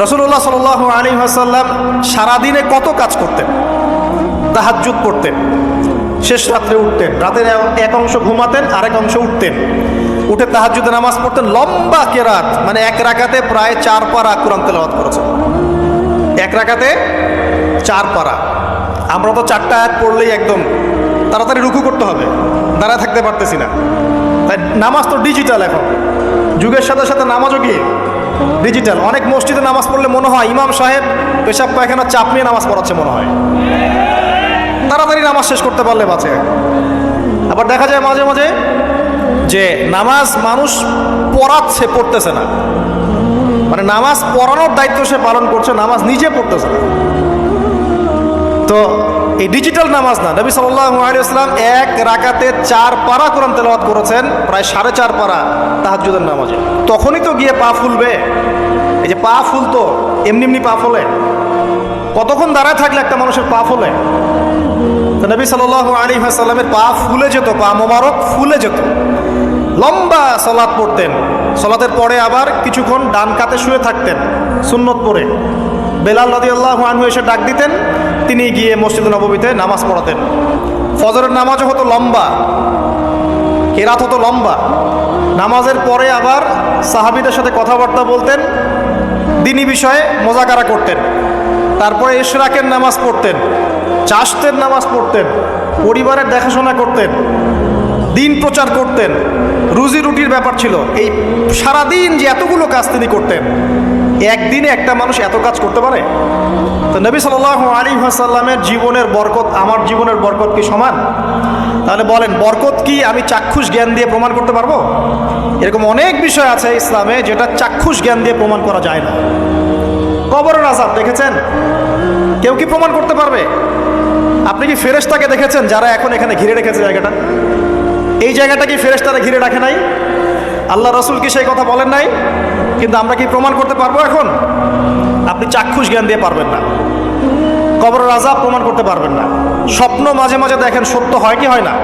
রাসূলুল্লাহ সাল্লাল্লাহু আলাইহি ওয়াসাল্লাম সারাদিনে কত কাজ করতেন? তাহাজ্জুদ পড়তেন, শেষ রাত্রে উঠতেন, রাতের এক অংশ ঘুমাতেন, আরেক অংশ উঠতেন, উঠে তাহাজ্জুদের নামাজ পড়তেন, লম্বা কেরাত, মানে এক রাকাতে প্রায় 4 পারা কোরআন তেলাওয়াত করেছেন। এক রাকাতে 4 পারা। আমরা তো 4টা আয়াত পড়লেই একদম তাড়াতাড়ি রুকু করতে হবে, দাঁড়ায় থাকতে পারতেছি না। তাই নামাজ তো ডিজিটাল, এখন যুগের সাথে সাথে নামাজও কি ডিজিটাল। অনেক মসজিদে নামাজ পড়লে মনে হয় ইমাম সাহেব পেশাব পায়খানা চাপ নিয়ে নামাজ পড়াচ্ছে মনে হয়, তাড়াতাড়ি নামাজ শেষ করতে পারলে বাঁচে। আবার দেখা যায় মাঝে মাঝে যে নামাজ মানুষ পড়াচ্ছে, পড়তেছে না, মানে নামাজ পড়ানোর দায়িত্ব সে পালন করছে, নামাজ নিজে পড়তেছে না। তো এই ডিজিটাল নামাজ না, নবী সাল্লাল্লাহু আলাইহি ওয়াসাল্লাম এক রাকাতে 4 পারা কোরআন তেলাওয়াত করেছেন, প্রায় 4.5 পারা তাহাজ্জুদের নামাজে। তখনই তো গিয়ে পা ফুলবে। এই যে পা ফুলতো, এমনি এমনি পা ফোলে? কতক্ষণ দাঁড়ায় থাকলে একটা মানুষের পা ফোলে? তো নবী সাল্লাল্লাহু আলাইহি ওয়াসাল্লামের পা ফুলে যেত, পা মোবারক ফুলে যেত। লম্বা সালাত পড়তেন, সালাতের পরে আবার কিছুক্ষণ ডান কাতে শুয়ে থাকতেন সুন্নত পড়ে। বেলাল রাদিয়াল্লাহু আনহু এসে ডাক দিতেন, তিনি গিয়ে মসজিদে নববীতে নামাজ পড়াতেন। ফজরের নামাজও হতো লম্বা, কেরাত হতো লম্বা। নামাজের পরে আবার সাহাবীদের সাথে কথাবার্তা বলতেন, দ্বীনি বিষয়ে মোজাকারা করতেন। তারপরে ইশরাকের নামাজ পড়তেন, চাশতের নামাজ পড়তেন, পরিবারের দেখাশোনা করতেন, দিন প্রচার করতেন, রুজি রুটির ব্যাপার ছিল। এই সারাদিন যে এতগুলো কাজ তিনি করতেন, একদিনে একটা মানুষ এত কাজ করতে পারে? তো নবী সাল্লাল্লাহু আলাইহি ওয়াসাল্লামের জীবনের বরকত আমার জীবনের বরকত কি সমান? তাহলে বলেন, বরকত কি আমি চাক্ষুষ জ্ঞান দিয়ে প্রমাণ করতে পারবো? এরকম অনেক বিষয় আছে ইসলামে যেটা চাক্ষুষ জ্ঞান দিয়ে প্রমাণ করা যায় না। কবরের আযাব দেখেছেন? কেউ কি প্রমাণ করতে পারবে? আপনি কি ফেরেশতাকে দেখেছেন যারা এখন এখানে ঘিরে রেখেছে জায়গাটা? এই জায়গাটা কি ফেরেশতারা ঘিরে রাখে নাই? আল্লাহ রাসূল কি সেই কথা বলেন নাই? কিন্তু আমরা কি প্রমাণ করতে পারবো এখন? আপনি চাক্ষুষ জ্ঞান দিয়ে পারবেন না। কবরের আযাব প্রমাণ করতে পারবেন না। স্বপ্ন মাঝে মাঝে দেখেন, সত্য হয় কি হয় না?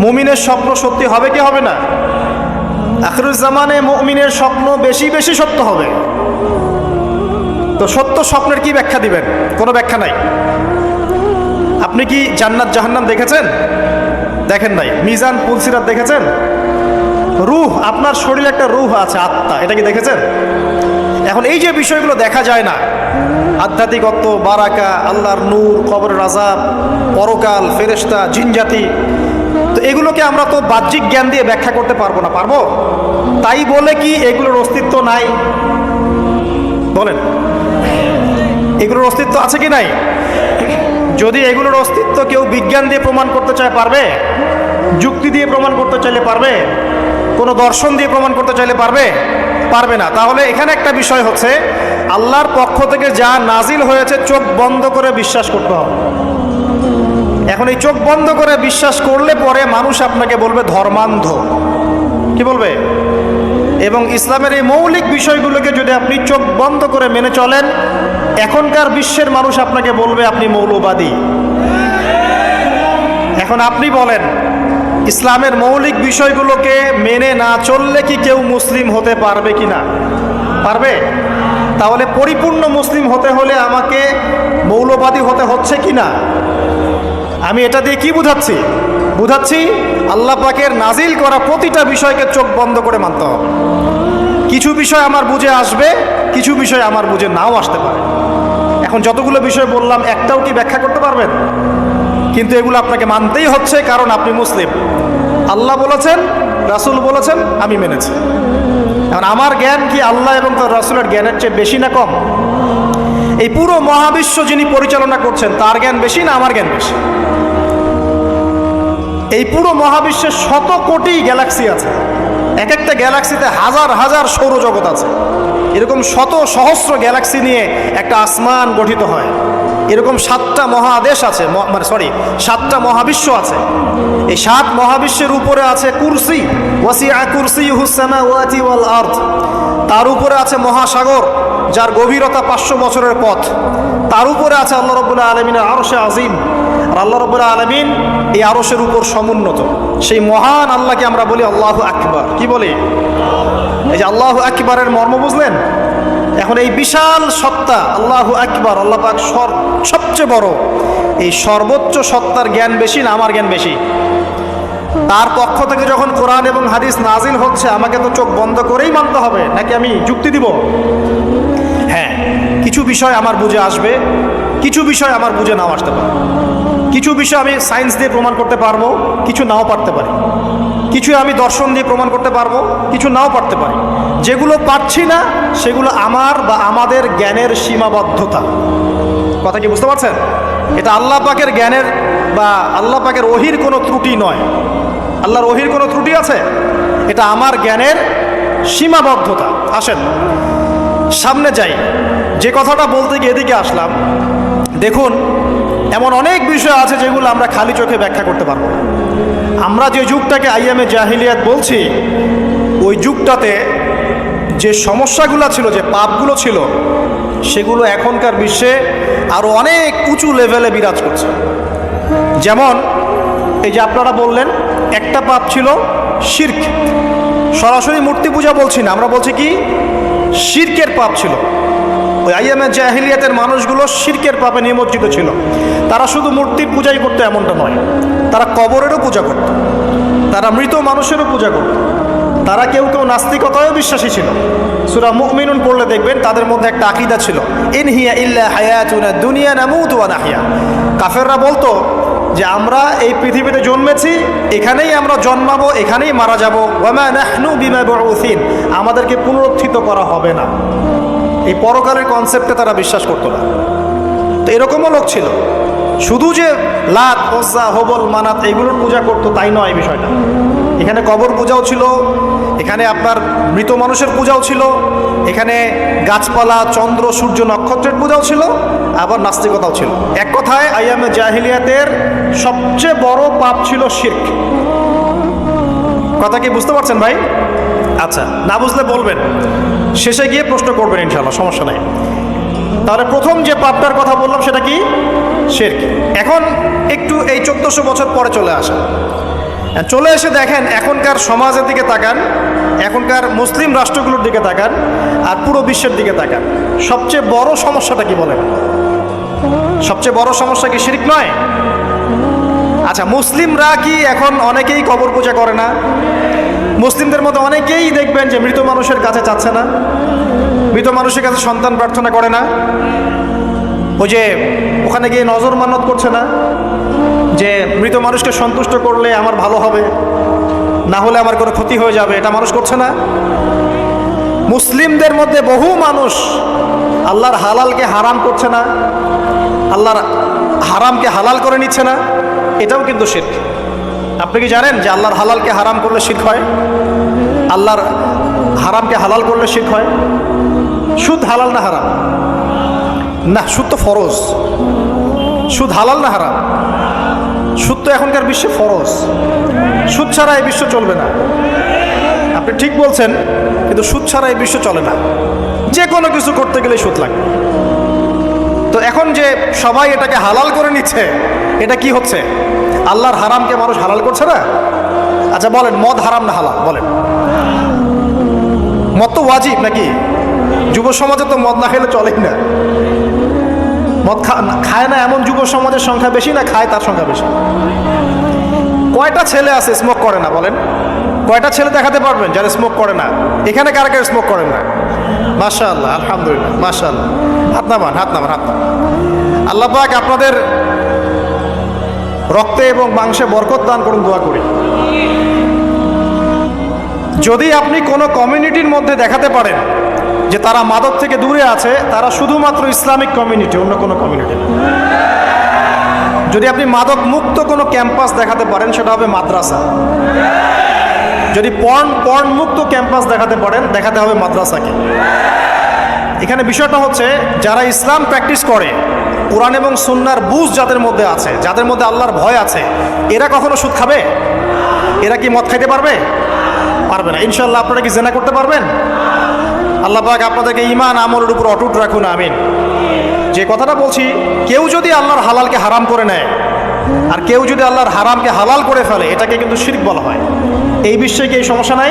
মুমিনের স্বপ্ন সত্যি হবে কি হবে না? আখিরুজ জামানে মুমিনের স্বপ্ন বেশি বেশি সত্য হবে। তো সত্য স্বপ্নের কি ব্যাখ্যা দিবেন? কোনো ব্যাখ্যা নাই। আপনি কি জান্নাত জাহান্নাম দেখেছেন? দেখেন নাই। মিজান পুলসিরাত দেখেছেন? রূহ, আপনার শরীরে একটা রূহ আছে, আত্মা, এটা কি দেখেছেন? এখন এই যে বিষয়গুলো দেখা যায় না, আধ্যাত্মিকত্ব, বারাকা, আল্লাহর নূর, কবরের আযাব, পরকাল, ফেরেশতা, জিনজাতি, তো এগুলোকে আমরা তো বাহ্যিক জ্ঞান দিয়ে ব্যাখ্যা করতে পারবো না। পারবো? তাই বলে কি এগুলোর অস্তিত্ব নাই? বলেন, এগুলোর অস্তিত্ব আছে কি নাই? যদি এগুলোর অস্তিত্ব কেউ বিজ্ঞান দিয়ে প্রমাণ করতে চায়, পারবে? যুক্তি দিয়ে প্রমাণ করতে চাইলে পারবে? কোনো দর্শন দিয়ে প্রমাণ করতে চাইলে পারবে? পারবে না। তাহলে এখানে একটা বিষয় হচ্ছে, আল্লাহর পক্ষ থেকে যা নাজিল হয়েছে চোখ বন্ধ করে বিশ্বাস করতে হবে। এখন এই চোখ বন্ধ করে বিশ্বাস করলে পরে মানুষ আপনাকে বলবে ধর্মান্ধ। কি বলবে? এবং ইসলামের এই মৌলিক বিষয়গুলোকে যদি আপনি চোখ বন্ধ করে মেনে চলেন, এখনকার বিশ্বের মানুষ আপনাকে বলবে আপনি মৌলবাদী। এখন আপনি বলেন, ইসলামের মৌলিক বিষয়গুলোকে মেনে না চললে কি কেউ মুসলিম হতে পারবে কি না? পারবে? তাহলে পরিপূর্ণ মুসলিম হতে হলে আমাকে মৌলবাদী হতে হচ্ছে কি না? আমি এটা দিয়ে কি বুঝাচ্ছি? বুঝাচ্ছি আল্লাহ পাকের নাজিল করা প্রতিটা বিষয়কে চোখ বন্ধ করে মানতে হবে। কিছু বিষয় আমার বুঝে আসবে, কিছু বিষয় আমার বুঝে নাও আসতে পারে। এখন যতগুলো বিষয় বললাম, একটাও কি ব্যাখ্যা করতে পারবেন? কিন্তু এগুলো আপনাকে মানতেই হচ্ছে, কারণ আপনি মুসলিম। আল্লাহ বলেছেন, রাসূল বলেছেন, আমি মেনেছি। এখন আমার জ্ঞান কি আল্লাহ এবং তার রাসূলের জ্ঞানের চেয়ে বেশি না কম? এই পুরো মহাবিশ্ব যিনি পরিচালনা করছেন, তার জ্ঞান বেশি না আমার জ্ঞান বেশি? এই পুরো মহাবিশ্বের শত কোটি গ্যালাক্সি আছে, এক একটা গ্যালাক্সিতে হাজার হাজার সৌরজগৎ আছে। এরকম শত সহস্র গ্যালাক্সি নিয়ে একটা আসমান গঠিত হয়। এরকম 7টা মহাদেশ আছে, 7টা মহাবিশ্ব আছে। এই 7 মহাবিশ্বের উপরে আছে কুরসি, ওয়াসিআ কুরসিয়ুহুস সামাওয়াতি ওয়াল আরদ। তার উপরে আছে মহাসাগর, যার গভীরতা 500 বছরের পথ। তার উপরে আছে আল্লাহ রাব্বুল আলামিনের আরশে আজিম। আর আল্লাহ রাব্বুল আলামিন এই আরশের উপর সমুন্নত। সেই মহান আল্লাহকে আমরা বলি আল্লাহু আকবার। কি বলি? এই যে আল্লাহু আকবারের মর্ম বুঝলেন? এখন এই বিশাল সত্তা আল্লাহু আকবার, আল্লাহ পাক সবচেয়ে বড়, এই সর্বোচ্চ সত্তার জ্ঞান বেশি না আমার জ্ঞান বেশি? তার পক্ষ থেকে যখন কোরআন এবং হাদিস নাজিল হচ্ছে, আমাকে তো চোখ বন্ধ করেই মানতে হবে, নাকি আমি যুক্তি দিব? হ্যাঁ, কিছু বিষয় আমার বুঝে আসবে, কিছু বিষয় আমার বুঝে নাও আসতে পারে। কিছু বিষয় আমি সায়েন্স দিয়ে প্রমাণ করতে পারবো, কিছু নাও পারতে পারি। কিছু আমি দর্শন দিয়ে প্রমাণ করতে পারবো, কিছু নাও পারতে পারি। যেগুলো পারছি না সেগুলো আমার বা আমাদের জ্ঞানের সীমাবদ্ধতা। কথা কি বুঝতে পারছেন? এটা আল্লাহ পাকের জ্ঞানের বা আল্লাহ পাকের ওহির কোনো ত্রুটি নয়। আল্লাহর ওহির কোনো ত্রুটি আছে? এটা আমার জ্ঞানের সীমাবদ্ধতা। আসেন সামনে যাই। যে কথাটা বলতে গিয়ে এদিকে আসলাম, দেখুন এমন অনেক বিষয় আছে যেগুলো আমরা খালি চোখে ব্যাখ্যা করতে পারবো না। আমরা যে যুগটাকে আইয়ামে জাহিলিয়াত বলছি, ওই যুগটাতে যে সমস্যাগুলো ছিল, যে পাপগুলো ছিল, সেগুলো এখনকার বিশ্বে আরও অনেক উঁচু লেভেলে বিরাজ করছে। যেমন এই যে আপনারা বললেন, একটা পাপ ছিল শিরক। সরাসরি মূর্তি পূজা বলছি না, আমরা বলছি কি শিরকের পাপ ছিল। ওই আইয়ামে জাহিলিয়াতের মানুষগুলো শিরকের পাপে নিমজ্জিত ছিল। তারা শুধু মূর্তির পূজাই করতো এমনটা নয়, তারা কবরেরও পূজা করত, তারা মৃত মানুষেরও পূজা করত, তারা কেউ কেউ নাস্তিকতায়ও বিশ্বাসী ছিল। সূরা মুমিনুন পড়লে দেখবেন তাদের মধ্যে একটা আকীদা ছিল, ইন হিয়া ইল্লা হায়াতুনা দুনিয়া নামুতু ওয়া নাহইয়া। কাফেররা বলতো যে আমরা এই পৃথিবীতে জন্মেছি, এখানেই আমরা জন্মাবো, এখানেই মারা যাব, ওয়া মা নাহনু বিমাবউসিন, আমাদেরকে পুনরুত্থিত করা হবে না। এই পরকালের কনসেপ্টে তারা বিশ্বাস করতো না। তো এরকমও লোক ছিল। শুধু যে লাত, ওজ্জা, হবল, মানাত এগুলোর পূজা করতো তাই নয় বিষয়টা। এখানে কবর পূজাও ছিল, এখানে আপনার মৃত মানুষের পূজাও ছিল, এখানে গাছপালা, চন্দ্র, সূর্য, নক্ষত্রের পূজাও ছিল, আবার নাস্তিকতাও ছিল। এক কথায় আইয়ামে জাহিলিয়াতের সবচেয়ে বড় পাপ ছিল শিরক। কথা কি বুঝতে পারছেন ভাই? আচ্ছা, না বুঝলে বলবেন, শেষে গিয়ে প্রশ্ন করবেন ইনশাআল্লাহ, সমস্যা নাই। তাহলে প্রথম যে পাপটার কথা বললাম সেটা কি? শিরক। এখন একটু এই 1400 বছর পরে চলে আসা, চলে এসে দেখেন এখনকার সমাজের দিকে তাকান, এখনকার মুসলিম রাষ্ট্রগুলোর দিকে তাকান, আর পুরো বিশ্বের দিকে তাকান। সবচেয়ে বড় সমস্যাটা কি বলেন? সবচেয়ে বড় সমস্যা কি শিরক নয়? আচ্ছা, মুসলিমরা কি এখন অনেকেই কবর পূজা করে না? মুসলিমদের মধ্যে অনেকেই দেখবেন যে মৃত মানুষের কাছে যাচ্ছে না, মৃত মানুষের কাছে সন্তান প্রার্থনা করে না, ওই যে ওখানে গিয়ে নজর মান্নত করছে না যে মৃত মানুষকে সন্তুষ্ট করলে আমার ভালো হবে, না হলে আমার কোনো ক্ষতি হয়ে যাবে, এটা মানুষ করছে না। মুসলিমদের মধ্যে বহু মানুষ আল্লাহর হালালকে হারাম করছে না, আল্লাহর হারামকে হালাল করে নিচ্ছে না, এটাও কিন্তু শিরক। আপনি কি জানেন যে আল্লাহর হালালকে হারাম করলে শিরক হয়? আল্লাহর হারামকে হালাল করলে শিরক হয়? সুদ হালাল না হারাম? না, সুদ তো ফরজ। সুদ হালাল না হারাম? সুদ তো এখনকার বিশ্বে ফরজ। সুদ ছাড়া এই বিশ্ব চলবে না। আপনি ঠিক বলছেন, কিন্তু সুদ ছাড়া এই বিশ্ব চলে না। যে কোনো কিছু করতে গেলে সুদ লাগবে। তো এখন যে সবাই এটাকে হালাল করে নিচ্ছে, এটা কি হচ্ছে? আল্লাহর হারামকে মানুষ হালাল করছে না? আচ্ছা বলেন, মদ হারাম না হালাল? বলেন। মদ তো ওয়াজিব নাকি? যুব সমাজে তো মদ না খেলে চলেই না। মদ খায় না এমন যুব সমাজের সংখ্যা বেশি, না খায় তার সংখ্যা বেশি? কয়টা ছেলে আছে স্মোক করে না? বলেন, কয়টা ছেলে দেখাতে পারবেন যারা স্মোক করে না? এখানে কারা কারা স্মোক করেন না? মাশাআল্লাহ, আলহামদুলিল্লাহ, মাশাআল্লাহ। হাত নামান, হাত নামান, হাত নামান। আল্লাহ পাক আপনাদের রক্তে এবং মাংসে বরকত দান করুন, দোয়া করি। যদি আপনি কোনো কমিউনিটির মধ্যে দেখাতে পারেন যে তারা মাদক থেকে দূরে আছে, তারা শুধুমাত্র ইসলামিক কমিউনিটি, অন্য কোনো কমিউনিটি না। যদি আপনি মাদক মুক্ত কোনো ক্যাম্পাস দেখাতে পারেন, সেটা হবে মাদ্রাসা। যদি পর্ন মুক্ত ক্যাম্পাস দেখাতে পারেন, দেখাতে হবে মাদ্রাসাকে। এখানে বিষয়টা হচ্ছে, যারা ইসলাম প্র্যাকটিস করে, কোরআন এবং সুন্নাহর বুঝ যাদের মধ্যে আছে, যাদের মধ্যে আল্লাহর ভয় আছে, এরা কখনো সুদ খাবে? এরা কি মদ খাইতে পারবে? পারবে না। ইনশাআল্লাহ আপনারা কি জিনা করতে পারবেন? আল্লাহ পাক আপনাদেরকে ঈমান আমলের উপর অটুট রাখুন, আমিন। যে কথাটা বলছি, কেউ যদি আল্লাহর হালালকে হারাম করে নেয়, আর কেউ যদি আল্লাহর হারামকে হালাল করে ফেলে, এটাকে কিন্তু শিরক বলা হয়। এই বিশ্বে কি এই সমস্যা নাই?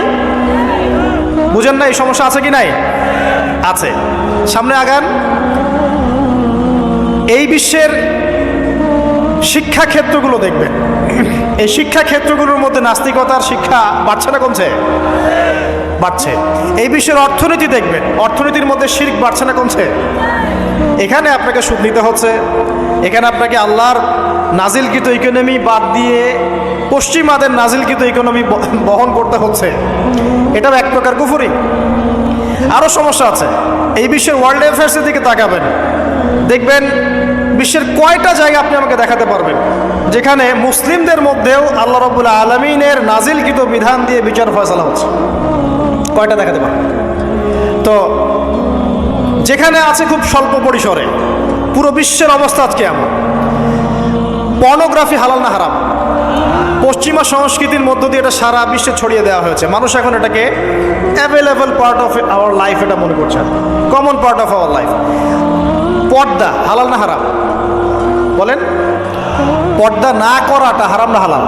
বুঝেন না এই সমস্যা আছে কি নাই? আছে। সামনে আগান। এই বিশ্বের শিক্ষা ক্ষেত্রগুলো দেখবেন, এই শিক্ষা ক্ষেত্রগুলোর মধ্যে নাস্তিকতার শিক্ষা বাড়ছে না কমছে? বাড়ছে। এই বিশ্বের অর্থনীতি দেখবেন, অর্থনীতির মধ্যে শিরক বাড়ছে না কমছে? এখানে আপনাকে সুদ নিতে হচ্ছে, এখানে আপনাকে আল্লাহর নাজিলকৃত ইকোনমি বাদ দিয়ে পশ্চিমাদের নাজিলকৃত ইকোনমি বহন করতে হচ্ছে। এটাও এক প্রকার কুফরি। আরও সমস্যা আছে। এই বিশ্বের ওয়ার্ল্ড অ্যাফেয়ার্সের দিকে তাকাবেন, দেখবেন বিশ্বের কয়টা জায়গা আপনি আমাকে দেখাতে পারবেন যেখানে মুসলিমদের মধ্যেও আল্লাহ রাব্বুল আলামিনের নাজিলকৃত বিধান দিয়ে বিচার ফয়সালা হচ্ছে? কয়টা দেখাতে পারবেন? তো যেখানে আছে খুব স্বল্প পরিসরে। পুরো বিশ্বের অবস্থা আজকে এমন। পর্নোগ্রাফি হালাল না হারাম? পশ্চিমা সংস্কৃতির মধ্য দিয়ে এটা সারা বিশ্বে ছড়িয়ে দেওয়া হয়েছে। মানুষ এখন এটাকে available part of our life এটা মনে করছে, common part of our life. পর্দা হালাল না হারাম বলেন? পর্দা না করাটা হারাম না হালাল?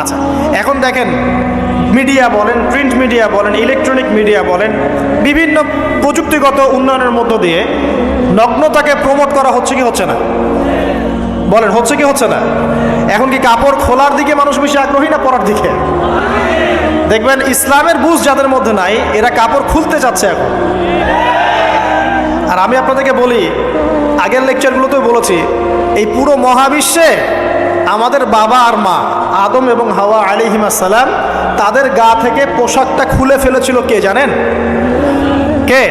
আচ্ছা, এখন দেখেন মিডিয়া বলেন, প্রিন্ট মিডিয়া বলেন, ইলেকট্রনিক মিডিয়া বলেন, বিভিন্ন প্রযুক্তিগত উন্নয়নের মধ্য দিয়ে নগ্নতাকে প্রমোট করা হচ্ছে কি হচ্ছে না? বলেন হচ্ছে কি হচ্ছে না? এখন কি কাপড় খোলার দিকে মানুষ বেশি আগ্রহী না পরার দিকে? দেখবেন ইসলামের বুঝ যাদের মধ্যে নাই এরা কাপড় খুলতে যাচ্ছে এখন। আর আমি আপনাদেরকে বলি, আগের লেকচারগুলোতেও বলেছি, এই পুরো মহাবিশ্বে আমাদের বাবা আর মা আদম এবং হাওয়া আলাইহিস সালাম তাদের গা থেকে পোশাকটা খুলে ফেলেছিল কে জানেন? কে?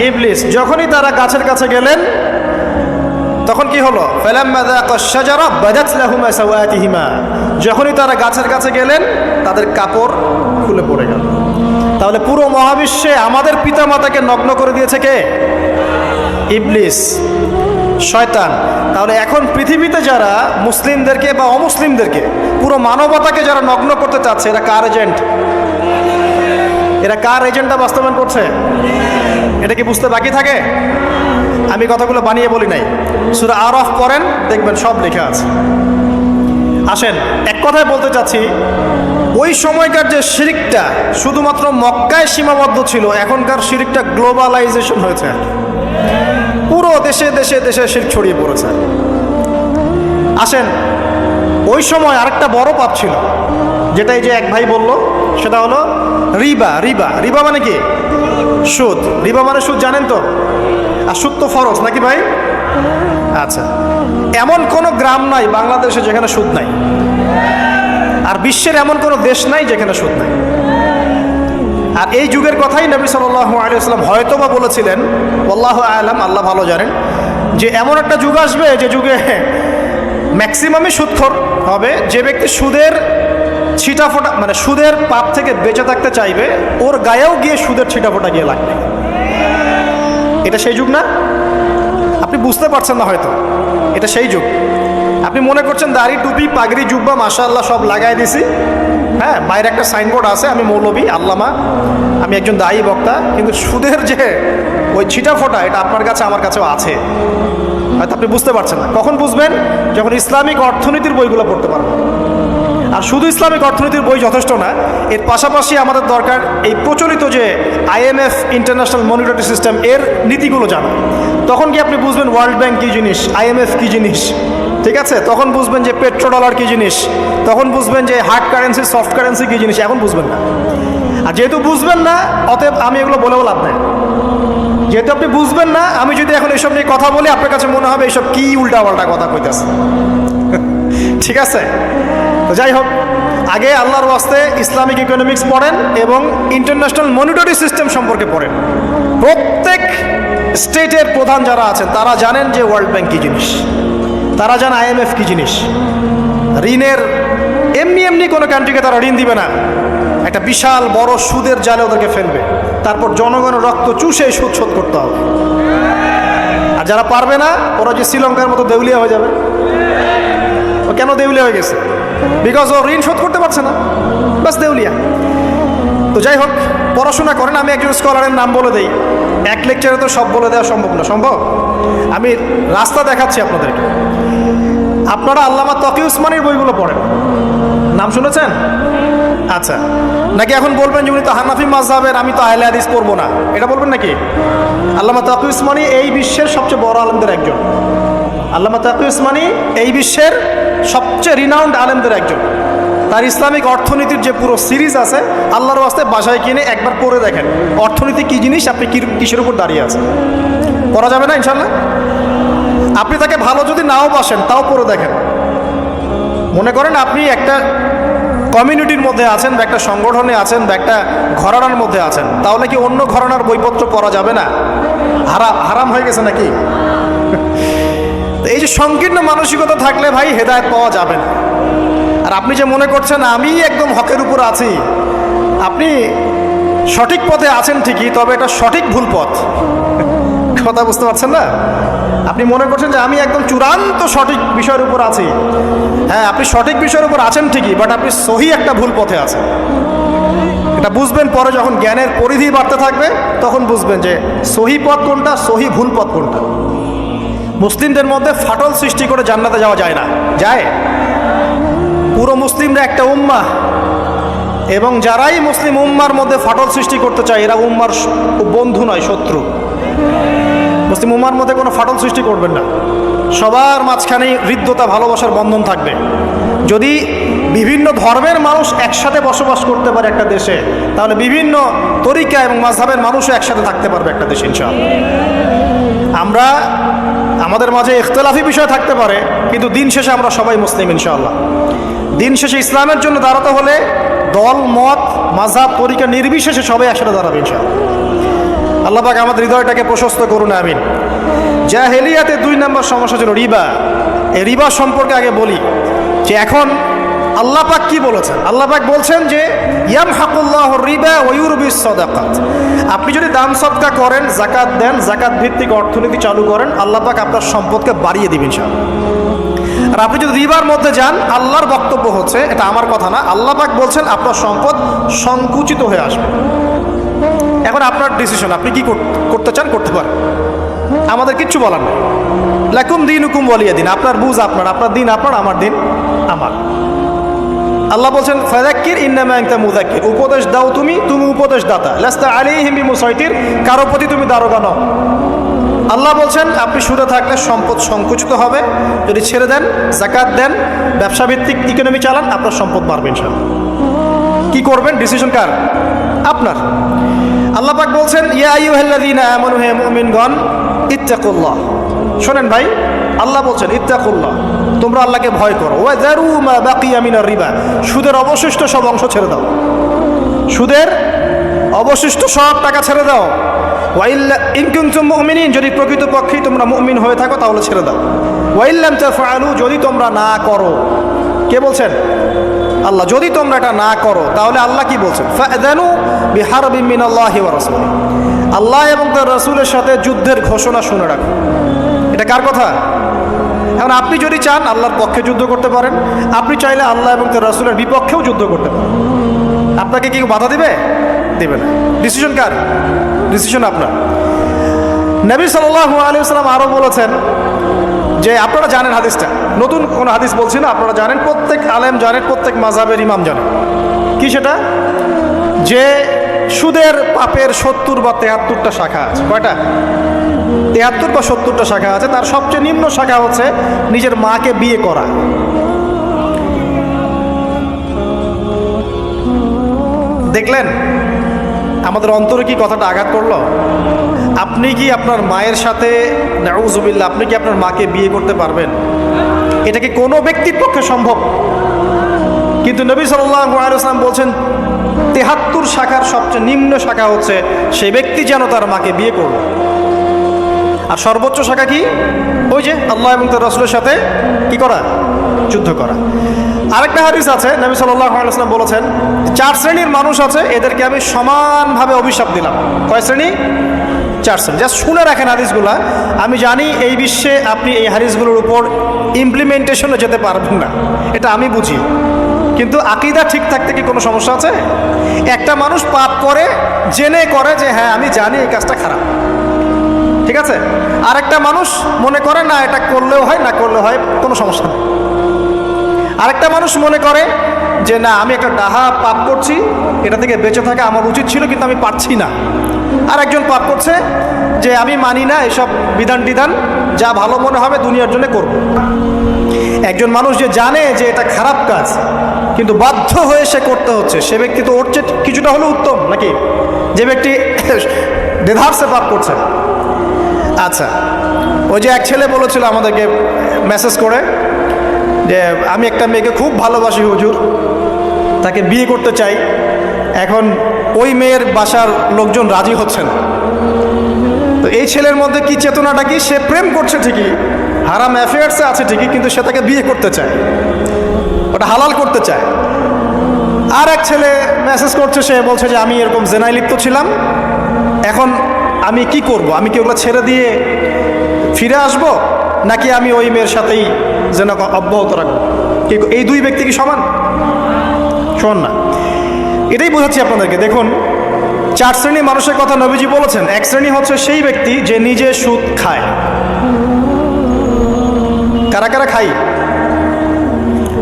ইবলিস। যখনই তারা গাছের কাছে গেলেন তখন কি হলো? ফালাম্মা যাকা শাজারা বাদাত লাহুমা সাওয়াতিহিমা। যখনই তারা গাছের কাছে গেলেন তাদের কাপড় খুলে পড়ে গেল। তাহলে পুরো মহাবিশ্বে আমাদের পিতামাতাকে নগ্ন করে দিয়েছে কে? ইবলিস, শয়তান। তাহলে এখন পৃথিবীতে যারা মুসলিমদেরকে বা অমুসলিমদেরকে, পুরো মানবতাকে যারা নগ্ন করতে চাচ্ছে, এরা কার এজেন্ট? এরা কার এজেন্টটা বাস্তবায়ন করছে? এটা কি বুঝতে বাকি থাকে? আমি কথাগুলো বানিয়ে বলি নাই। সূরা আরাফ পড়েন, দেখবেন সব লেখা আছে। আসেন, এক কথায় বলতে চাচ্ছি, ওই সময়কার যে শিরকটা শুধুমাত্র মক্কায় সীমাবদ্ধ ছিল, এখনকার শিরকটা গ্লোবালাইজেশন হয়েছে, পুরো দেশে দেশে দেশে শিরক ছড়িয়ে পড়েছে। আসেন, ওই সময় আরেকটা বড় পাপ ছিল, যেটা এই যে এক ভাই বলল, সেটা হলো রিবা। রিবা, রিবা মানে কি? সুদ। রিবা মানে সুদ জানেন তো? আর সুদ তো ফরজ নাকি ভাই? আচ্ছা, এমন কোনো গ্রাম নাই বাংলাদেশে যেখানে সুদ নাই, আর বিশ্বের এমন কোনো দেশ নাই যেখানে সুদ নাই। আর এই যুগের কথাই নবী সাল্লাল্লাহু আলাইহি ওয়াসাল্লাম হয়তো বা বলেছিলেন, আল্লাহু আ'লাম, আল্লাহ ভালো জানেন, যে এমন একটা যুগ আসবে যে যুগে ম্যাক্সিমামই সুদখোর হবে। যে ব্যক্তি সুদের ছিটাফোঁটা, মানে সুদের পাপ থেকে বেঁচে থাকতে চাইবে, ওর গায়েও গিয়ে সুদের ছিটাফোঁটা গিয়ে লাগবে। এটা সেই যুগ না? আপনি বুঝতে পারছেন না হয়তো, এটা সেই যুগ। আপনি মনে করছেন দাড়ি, টুপি, পাগড়ি, জুব্বা মাশাআল্লাহ সব লাগাই দিছি, হ্যাঁ, বাইরে একটা সাইনবোর্ড আছে, আমি মৌলবী, আল্লামা, আমি একজন দায়ী বক্তা, কিন্তু সুদের যে ওই ছিটাফোঁটা, এটা আপনার কাছে আমার কাছেও আছে। হয়তো আপনি বুঝতে পারছেন না। কখন বুঝবেন? যখন ইসলামিক অর্থনীতির বইগুলো পড়তে পারবেন। আর শুধু ইসলামিক অর্থনীতির বই যথেষ্ট না, এর পাশাপাশি আমাদের দরকার এই প্রচলিত যে IMF, ইন্টারন্যাশনাল মনিটারি সিস্টেম, এর নীতিগুলো জানা। তখন কি আপনি বুঝবেন ওয়ার্ল্ড ব্যাংক কী জিনিস, IMF কী জিনিস, ঠিক আছে? তখন বুঝবেন যে পেট্রো ডলার কী জিনিস, তখন বুঝবেন যে হার্ড কারেন্সি, সফট কারেন্সি কী জিনিস, এখন বুঝবেন না। আর যেহেতু বুঝবেন না, অতএব আমি এগুলো বলেও লাভ নেই। যেহেতু আপনি বুঝবেন না, আমি যদি এখন এসব নিয়ে কথা বলি, আপনার কাছে মনে হবে এইসব কী উল্টাপাল্টা কথা কইতেছে। ঠিক আছে? তো যাই হোক, আগে আল্লাহর ওয়াস্তে ইসলামিক ইকোনমিক্স পড়েন এবং ইন্টারন্যাশনাল মনিটারি সিস্টেম সম্পর্কে পড়েন। প্রত্যেক স্টেটের প্রধান যারা আছেন তারা জানেন যে ওয়ার্ল্ড ব্যাংক কী জিনিস, তারা জানে IMF কী জিনিস। ঋণের এমনি এমনি কোনো কান্ট্রিকে তারা ঋণ দিবে না, একটা বিশাল বড় সুদের জালে ওদেরকে ফেলবে, তারপর জনগণের রক্ত চুষে সুদ শোধ করতে হবে। আর যারা পারবে না, ওরা যে শ্রীলঙ্কার মতো দেউলিয়া হয়ে যাবে। ও কেন দেউলিয়া হয়ে গেছে? বিকজ ও ঋণ শোধ করতে পারছে না, বাস দেউলিয়া। তো যাই হোক, পড়াশোনা করেন। আমি একজন স্কলারের নাম বলে দেই, এক লেকচারে তো সব বলে দেওয়া সম্ভব না। সম্ভব? আমি রাস্তা দেখাচ্ছি আপনাদেরকে। আপনারা আল্লামা তকি উসমানীর বইগুলো পড়েন, নাম শুনেছেন? আচ্ছা, নাকি এখন বলবেন যে উনি তো হানাফি মাযহাবের, আমি তো আহলে হাদিস পড়বো না, এটা বলবেন নাকি? আল্লামা তাকি উসমানী এই বিশ্বের সবচেয়ে বড় আলেমদের একজন। আল্লামা তাকি উসমানী এই বিশ্বের সবচেয়ে রিনাউন্ড আলেমদের একজন। তার ইসলামিক অর্থনীতির যে পুরো সিরিজ আছে, আল্লাহর ওয়াস্তে বাসায় কিনে একবার পড়ে দেখেন অর্থনীতি কি জিনিস, আপনি কিসের উপর দাঁড়িয়ে আছেন। পড়া যাবে না ইনশাল্লাহ? আপনি তাকে ভালো যদি নাও বাসেন তাও পড়ে দেখেন। মনে করেন আপনি একটা কমিউনিটির মধ্যে আছেন, বা একটা সংগঠনে আছেন, বা একটা ঘরানার মধ্যে আছেন, তাহলে কি অন্য ঘরানার বইপত্র পড়া যাবে না? হারাম হয়ে গেছে নাকি? এই যে সংকীর্ণ মানসিকতা থাকলে ভাই হেদায়েত পাওয়া যাবে না। আর আপনি যে মনে করছেন আমি একদম হকের উপর আছি, আপনি সঠিক পথে আছেন ঠিকই, তবে এটা সঠিক ভুল পথ। কথা বুঝতে পারছেন না? আপনি মনে করছেন যে আমি একদম চূড়ান্ত সঠিক বিষয়ের উপর আছি। হ্যাঁ, আপনি সঠিক বিষয়ের উপর আছেন ঠিকই, বাট আপনি সহি একটা ভুল পথে আছেন। এটা বুঝবেন পরে, যখন জ্ঞানের পরিধি বাড়তে থাকবে তখন বুঝবেন যে সহি পথ কোনটা, সহি ভুল পথ কোনটা। মুসলিমদের মধ্যে ফাটল সৃষ্টি করে জান্নাতে যাওয়া যায় না। যায়? পুরো মুসলিমরা একটা উম্মাহ, এবং যারাই মুসলিম উম্মার মধ্যে ফাটল সৃষ্টি করতে চায় এরা উম্মার বন্ধু নয়, শত্রু। মুসলিম উম্মার মধ্যে কোনো ফাটল সৃষ্টি করবেন না। সবার মাঝখানেই হৃদ্যতা, ভালোবাসার বন্ধন থাকবে। যদি বিভিন্ন ধর্মের মানুষ একসাথে বসবাস করতে পারে একটা দেশে, তাহলে বিভিন্ন তরিকা এবং মাযহাবের মানুষও একসাথে থাকতে পারবে একটা দেশে ইনশাআল্লাহ। আমরা আমাদের মাঝে ইখতিলাফি বিষয় থাকতে পারে, কিন্তু দিন শেষে আমরা সবাই মুসলিম ইনশাআল্লাহ। দিন শেষে ইসলামের জন্য দাঁড়াতে হলে দল, মত, মাযহাব, তরিকা নির্বিশেষে সবাই একসাথে দাঁড়াবে ইনশাআল্লাহ। আল্লাহ পাক আমাদের হৃদয়টাকে প্রশস্ত করুন, আমিন। জাহেলিয়াতে 2 নম্বর সমস্যা ছিল রিবা। এই রিবা সম্পর্কে আগে বলি যে এখন আল্লাহ পাক কি বলেছেন। আল্লাহ পাক বলছেন যে ইয়ামহাকুল্লাহুর রিবা ওয়া ইউরবিস সাদাকাত। আপনি যদি দান সদকা করেন, যাকাত দেন, যাকাত ভিত্তিক অর্থনীতি চালু করেন, আল্লাহ পাক আপনার সম্পদকে বাড়িয়ে দিবেন ইনশাআল্লাহ। আর আপনি যদি রিবার মধ্যে যান, আল্লাহর বক্তব্য হচ্ছে, এটা আমার কথা না, আল্লাহ পাক বলছেন আপনার সম্পদ সংকুচিত হয়ে আসবে। এখন আপনার ডিসিশন, আপনি কি করতে চান করতে পারেন, আমাদের কিচ্ছু বলার নেই। লাকুম দীনুকুম ওয়ালিয়া দিন, আপনার বুঝ আপনার, আপনার দিন আপনার, আমার দিন আমার। আল্লাহ বলছেন ফাযাক্কির ইন্নামা আনতা মুযাক্কির, উপদেশ দাও তুমি, তুমি উপদেশ দাতা। লাস্তা আলাইহিম বিমুসাইতির, কারো প্রতি তুমি দারোগা নও। আল্লাহ বলছেন আপনি সুদে থাকলে সম্পদ সংকুচিত হবে, যদি ছেড়ে দেন, যাকাত দেন, ব্যবসা ভিত্তিক ইকোনমি চালান, আপনার সম্পদ বাড়বে ইনশাআল্লাহ। কি করবেন, ডিসিশন কার? আপনার। আল্লাহ পাক বলছেন ইয়া আইয়ুহাল্লাযীনা আমানু, হে মুমিনগণ, ইত্তাকুল্লাহ। শোনেন ভাই, আল্লাহ বলছেন ইত্তাকুল্লাহ, তোমরা আল্লাহকে ভয় করো। ওয়া যারু মা বাকিয়া মিনার রিবা, সুদের অবশিষ্ট সব অংশ ছেড়ে দাও। সুদের অবশিষ্ট সব টাকা ছেড়ে দাও। ওয়া ইল্লা ইন কুনতুম মুমিনিন, যদি প্রকৃতপক্ষেই তোমরা মুমিন হয়ে থাকো তাহলে ছেড়ে দাও। ওয়া ইল্লাম তাফআলু, যদি তোমরা না করো। কে বলছেন? আল্লাহ। যদি তোমরা এটা না করো তাহলে আল্লাহ কি বলছেন? ফাআযানু বিহারবিন মিনাল্লাহি ওয়া রাসূলিহি, আল্লাহ এবং তার রাসূলের সাথে যুদ্ধের ঘোষণা শুনে রাখো। এটা কার কথা? এখন আপনি যদি চান আল্লাহর পক্ষে যুদ্ধ করতে পারেন, আপনি চাইলে আল্লাহ এবং তার রাসূলের বিপক্ষেও যুদ্ধ করতে পারেন। আপনাকে কি বাধা দিবে? দিবে না। ডিসিশন কার? ডিসিশন আপনার। নবী সাল্লাল্লাহু আলাইহি ওয়াসাল্লাম আরো বলেছেন যে, আপনারা জানেন হাদিসটা, নতুন কোন হাদিস বলছি না, আপনারা জানেন, প্রত্যেক আলেম জানেন, প্রত্যেক মাযহাবের ইমাম জানেন। কি সেটা? যে সুদের পাপের 70 বা 73টা শাখা আছে। কয়টা? 73 বা 70টা শাখা আছে। তার সবচেয়ে নিম্ন শাখা হচ্ছে নিজের মাকে বিয়ে করা। দেখলেন আমাদের অন্তরে কি কথাটা আঘাত করলো? আপনি কি আপনার মায়ের সাথে, নাউযুবিল্লাহ, আপনি কি আপনার মাকে বিয়ে করতে পারবেন? এটা কি কোনো ব্যক্তির পক্ষে সম্ভব? কিন্তু নবী সাল্লাল্লাহু আলাইহি ওয়াসাল্লাম বলছেন 73 শাখার সবচেয়ে নিম্ন শাখা হচ্ছে সেই ব্যক্তি যেন তার মাকে বিয়ে করবে। আর সর্বোচ্চ শাখা কি? ওই যে আল্লাহ এবং তার রাসূলের সাথে কি করা? যুদ্ধ করা। আরেকটা হাদিস আছে, নবী সাল্লাল্লাহু আলাইহি ওয়াসাল্লাম বলেছেন 4 শ্রেণীর মানুষ আছে, এদেরকে আমি সমানভাবে অভিশাপ দিলাম। কয় শ্রেণী? 4 শ্রেণী। জাস্ট শুনে রাখেন হাদিসগুলা। আমি জানি এই বিশ্বে আপনি এই হাদিসগুলোর উপর ইমপ্লিমেন্টেশনে যেতে পারবেন না, এটা আমি বুঝি, কিন্তু আকীদা ঠিক থাকতে কি কোনো সমস্যা আছে? একটা মানুষ পাপ করে, জেনে করে যে হ্যাঁ আমি জানি এই কাজটা খারাপ, ঠিক আছে। আরেকটা মানুষ মনে করে না এটা করলেও হয়, না করলেও হয়, কোনো সমস্যা নেই। আরেকটা মানুষ মনে করে যে না, আমি একটা ডাহা পাপ করছি, এটা থেকে বেঁচে থাকা আমার উচিত ছিল কিন্তু আমি পারছি না। আর একজন পাপ করছে যে আমি মানি না এসব বিধান টিধান, যা ভালো মনে হবে দুনিয়ার জন্য করব। একজন মানুষ যে জানে যে এটা খারাপ কাজ কিন্তু বাধ্য হয়ে সে করতে হচ্ছে, সে ব্যক্তি তো ওর চেয়ে কিছুটা হলেও উত্তম নাকি যে ব্যক্তি দেধারসে পাপ করছে। আচ্ছা, ওই যে এক ছেলে বলেছিল আমাদেরকে মেসেজ করে যে আমি একটা মেয়েকে খুব ভালোবাসি হুজুর, তাকে বিয়ে করতে চাই, এখন ওই মেয়ের বাসার লোকজন রাজি হচ্ছেন। তো এই ছেলের মধ্যে কি চেতনাটা কি, সে প্রেম করছে ঠিকই, হারাম অ্যাফেয়ার্সে আছে ঠিকই, কিন্তু সে তাকে বিয়ে করতে চায়, ওটা হালাল করতে চায়। আর এক ছেলে মেসেজ করছে, সে বলছে যে আমি এরকম জেনায় লিপ্ত ছিলাম, এখন আমি কি করব, আমি কি ওগুলো ছেড়ে দিয়ে ফিরে আসব নাকি আমি ওই মেয়ের সাথেই যেন অব্যাহত রাখবো? কি এই দুই ব্যক্তি কি সমান? সমান না। এটাই বোঝাচ্ছি আপনাদেরকে। দেখুন, 4 শ্রেণীর মানুষের কথা নবীজি বলেছেন। এক শ্রেণী হচ্ছে সেই ব্যক্তি যে নিজে সুদ খায়। কারা কারা খাই?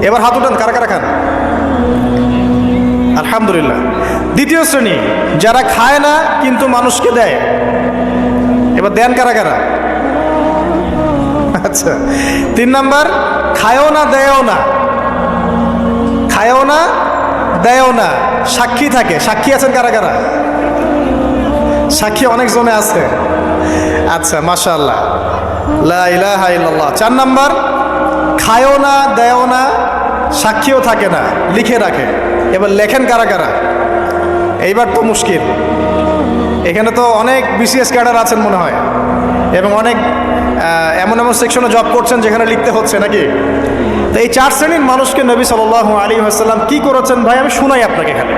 এবার হাত উঠান, কারা কারা খান? আলহামদুলিল্লাহ। দ্বিতীয় শ্রেণী যারা খায় না কিন্তু মানুষকে দেয়। এবার দেন কারা কারা? আচ্ছা। 3 নাম্বার, খায়ও না দেয়ও না, খায়ও না দেয়ও না, সাক্ষী থাকে। সাক্ষী আছেন কারা কারা? সাক্ষী অনেক জনে আছে। আচ্ছা, মাশাআল্লাহ, লা ইলাহা ইল্লাল্লাহ। 4 নাম্বার, খায়ও না দেয়ও না, সাক্ষীও থাকে না, লিখে রাখে। এবার লেখেন কারা কারা? এইবার তো মুশকিল। এখানে তো অনেক বিসিএস ক্যাডার আছেন মনে হয়, এবং অনেক এমন এমন সেকশনে জব করছেন যেখানে লিখতে হচ্ছে নাকি। তো এই 4 শ্রেণীর মানুষকে নবী সাল্লাল্লাহু আলাইহি ওয়াসাল্লাম কি করেছেন ভাই, আমি শুনাই আপনাকে। এখানে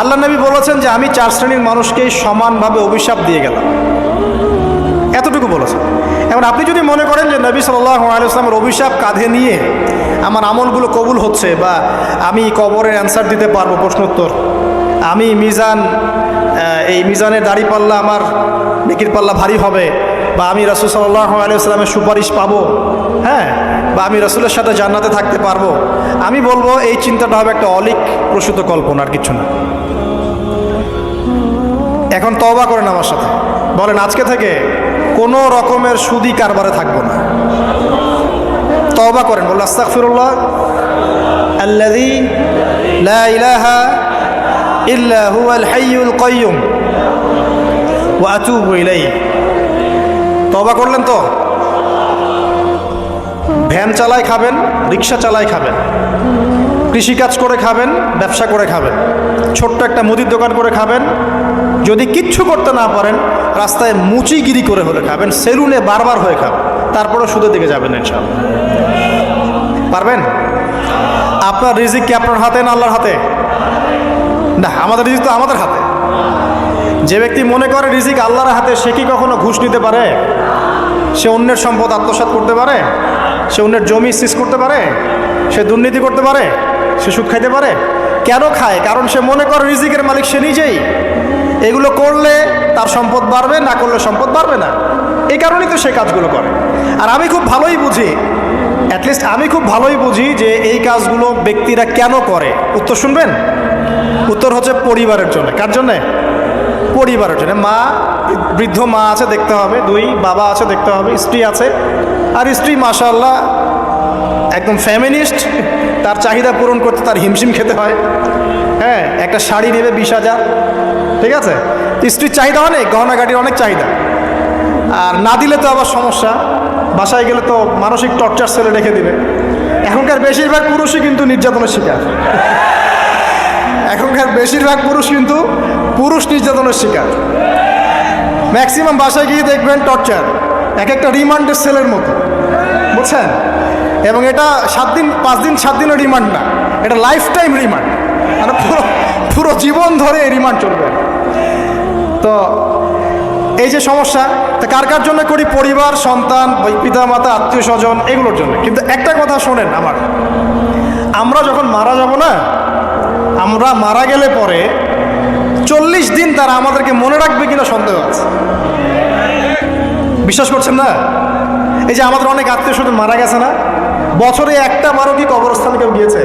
আল্লাহ নবী বলেছেন যে আমি 4 শ্রেণীর মানুষকেই সমানভাবে অভিশাপ দিয়ে গেলাম, এতটুকু বলেছেন। এখন আপনি যদি মনে করেন যে নবী সাল্লাল্লাহু আলাইহি ওয়াসাল্লামের অভিশাপ কাঁধে নিয়ে আমার আমলগুলো কবুল হচ্ছে, বা আমি কবরের অ্যান্সার দিতে পারবো, প্রশ্নোত্তর, আমি মিজান, এই মিজানের দাড়ি পাল্লা, আমার নেকির পাল্লা ভারী হবে, বা আমি রাসূল সাল্লাল্লাহু আলাইহি ওয়াসাল্লামের সুপারিশ পাবো, হ্যাঁ, বা আমি রাসূলের সাথে জান্নাতে থাকতে পারবো, আমি বলবো এই চিন্তাটা হবে একটা অলিক প্রসূত কল্পনা, আর কিছু না। এখন তওবা করেন আমার সাথে, বলেন আজকে থেকে কোনো রকমের সুদি কারবারে থাকবো না। তওবা করেন, বলুন আস্তাগফিরুল্লাহ আল্লাযী লা ইলাহা ইল্লা হুয়াল হাইয়ুল কাইয়্যুম ওয়া আতুবু ইলাইহি। তওবা করলেন তো? ভ্যান চালায় খাবেন, রিক্সা চালায় খাবেন, কৃষিকাজ করে খাবেন, ব্যবসা করে খাবেন, ছোট্ট একটা মুদির দোকান করে খাবেন, যদি কিচ্ছু করতে না পারেন রাস্তায় মুচিগিরি করে হলে খাবেন, সেলুনে বারবার হয়ে খাবেন, তারপরে সুদের দিকে যাবেন ইনশাআল্লাহ। পারবেন? আপনার রিজিক কি আপনার হাতে না আল্লাহর হাতে? না, আমাদের রিজিক তো আমাদের হাতে। যে ব্যক্তি মনে করে রিজিক আল্লাহর হাতে, সে কি কখনো ঘুষ নিতে পারে? সে অন্যের সম্পদ আত্মসাৎ করতে পারে? সে অন্যের জমি সিজ করতে পারে? সে দুর্নীতি করতে পারে? সে সুদ খাইতে পারে? কেন খায়? কারণ সে মনে করে রিজিকের মালিক সে নিজেই। এগুলো করলে তার সম্পদ বাড়বে, না করলে সম্পদ বাড়বে না, এই কারণেই তো সে কাজগুলো করে। আর আমি খুব ভালোই বুঝি, অ্যাটলিস্ট আমি খুব ভালোই বুঝি যে এই কাজগুলো ব্যক্তিরা কেন করে। উত্তর শুনবেন? উত্তর হচ্ছে পরিবারের জন্য। কার জন্যে? পরিবারের জন্য। মা, বৃদ্ধ মা আছে দেখতে হবে, 2 বাবা আছে দেখতে হবে, স্ত্রী আছে, আর স্ত্রী মাশাআল্লাহ একদম ফ্যামিনিস্ট, তার চাহিদা পূরণ করতে তার হিমশিম খেতে হয়। হ্যাঁ, একটা শাড়ি নেবে 20,000, ঠিক আছে, স্ত্রীর চাহিদা অনেক, গহনাগাটির অনেক চাহিদা, আর না দিলে তো আবার সমস্যা, বাসায় গেলে তো মানসিক টর্চার সেলে রেখে দিবে। এখনকার বেশিরভাগ পুরুষই কিন্তু নির্যাতনের শিকার। এখনকার বেশিরভাগ পুরুষ কিন্তু নির্যাতনের শিকার। ম্যাক্সিমাম বাসায় গিয়ে দেখবেন টর্চার, এক একটা রিমান্ডের সেলের মতো, বুঝছেন? এবং এটা 7 দিন 5 দিন 7 দিনের রিমান্ড না, এটা লাইফ টাইম রিমান্ড, মানে পুরো জীবন ধরে এই রিমান্ড চলবে। তো এই যে সমস্যা, তা কার কার জন্য করি? পরিবার, সন্তান, পিতা মাতা, আত্মীয় স্বজন, এগুলোর জন্য। কিন্তু একটা কথা শোনেন আমার, আমরা যখন মারা যাব না, আমরা মারা গেলে পরে 40 দিন তারা আমাদেরকে মনে রাখবে কিনা সন্দেহ আছে। বিশ্বাস করছেন না? এই যে আমাদের অনেক আত্মীয় স্বজন মারা গেছে না, বছরে একটা বারও কি কবরস্থানে কেউ গিয়েছে?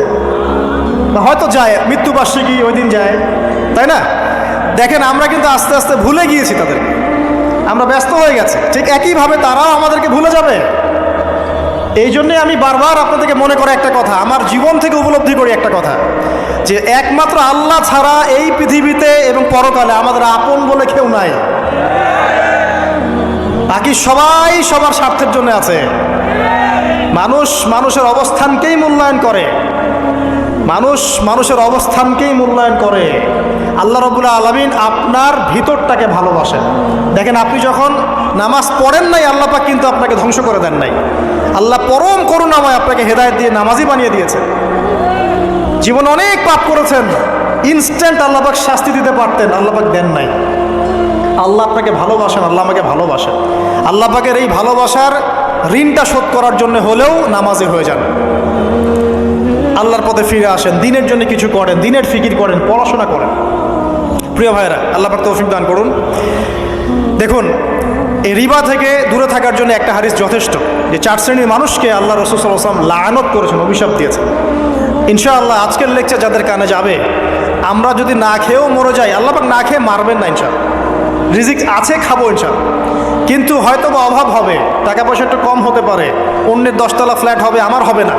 বা হয়তো যায় মৃত্যুবার্ষিকী ওই দিন যায়, তাই না? দেখেন আমরা কিন্তু আস্তে আস্তে ভুলে গিয়েছি তাদের, আমরা ব্যস্ত হয়ে গেছি। ঠিক একইভাবে তারাও আমাদেরকে ভুলে যাবে। এই জন্যে আমি বারবার আপনাদেরকে মনে করে একটা কথা, আমার জীবন থেকে উপলব্ধি করি একটা কথা, যে একমাত্র আল্লাহ ছাড়া এই পৃথিবীতে এবং পরকালে আমাদের আপন বলে কেউ নাই। বাকি সবাই সবার স্বার্থের জন্য আছে। মানুষ মানুষের অবস্থানকেই মূল্যায়ন করে, মানুষ মানুষের অবস্থানকেই মূল্যায়ন করে। আল্লাহ রাব্বুল আলামিন আপনার ভিতরটাকে ভালোবাসেন। দেখেন আপনি যখন নামাজ পড়েন নাই, আল্লাহ পাক কিন্তু আপনাকে ধ্বংস করে দেন নাই। আল্লাহ পরম করুণাময় আপনাকে হেদায়েত দিয়ে নামাজি বানিয়ে দিয়েছে। জীবন অনেক পাপ করেছেন, ইনস্ট্যান্ট আল্লাহ পাক শাস্তি দিতে পারতেন, আল্লাহ পাক দেন নাই। আল্লাহ আপনাকে ভালোবাসেন, আল্লাহ আমাকে ভালোবাসেন। আল্লাহ পাকের এই ভালোবাসার ঋণটা শোধ করার জন্য হলেও নামাজি হয়ে যান, আল্লাহর পথে ফিরে আসেন, দিনের জন্য কিছু করেন, দিনের ফিকির করেন, পড়াশোনা করেন। প্রিয় ভাইরা, আল্লাহ পাক তৌফিক দান করুন। দেখুন, এই রিবা থেকে দূরে থাকার জন্য একটা হাদিস যথেষ্ট, যে 4 শ্রেণীর মানুষকে আল্লাহ রাসূল সাল্লাল্লাহু আলাইহি ওয়াসাল্লাম লাআনত করেছেন, অভিশাপ দিয়েছেন। ইনশাআল্লাহ আজকের লেকচার যাদের কানে যাবে, আমরা যদি না খেয়েও মরে যাই, আল্লাহ পাক না খেয়ে মারবেন না ইনশাআল্লাহ। রিজিক আছে, খাবো ইনশাআল্লাহ। কিন্তু হয়তো বা অভাব হবে, টাকা পয়সা একটু কম হতে পারে, অন্যের 10 তলা ফ্ল্যাট হবে, আমার হবে না,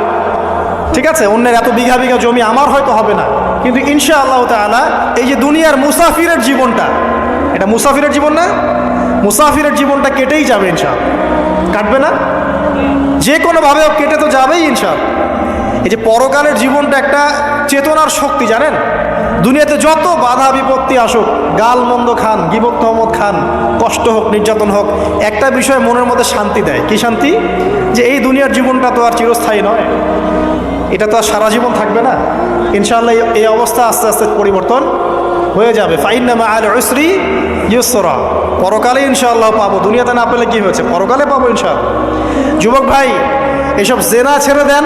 ঠিক আছে? অন্যের এত বিঘা বিঘা জমি আমার হয়তো হবে না, কিন্তু ইনশাআল্লাহ তাআলা এই যে দুনিয়ার মুসাফিরের জীবনটা, এটা মুসাফিরের জীবন না? মুসাফিরের জীবনটা কেটেই যাবে ইনশাআল্লাহ। কাটবে না? যে কোনোভাবে কেটে তো যাবেই ইনশাআল্লাহ। এই যে পরকালের জীবনটা একটা চেতনার শক্তি, জানেন? দুনিয়াতে যত বাধা বিপত্তি আসুক, গাল মন্দ খান, গীবত তহমত খান, কষ্ট হোক, নির্যাতন হোক, একটা বিষয় মনের মধ্যে শান্তি দেয়। কি শান্তি? যে এই দুনিয়ার জীবনটা তো আর চিরস্থায়ী নয়, এটা তো আর সারা জীবন থাকবে না। ইনশাআল্লাহ এই অবস্থা আস্তে আস্তে পরিবর্তন হয়ে যাবে। ফাইন্না মাআল উসরি ইউসরা, পরকালে ইনশাআল্লাহ পাবো। দুনিয়াতে না পেলে কি হয়েছে, পরকালে পাবো ইনশাআল্লাহ। যুবক ভাই, এসব জেনা ছেড়ে দেন,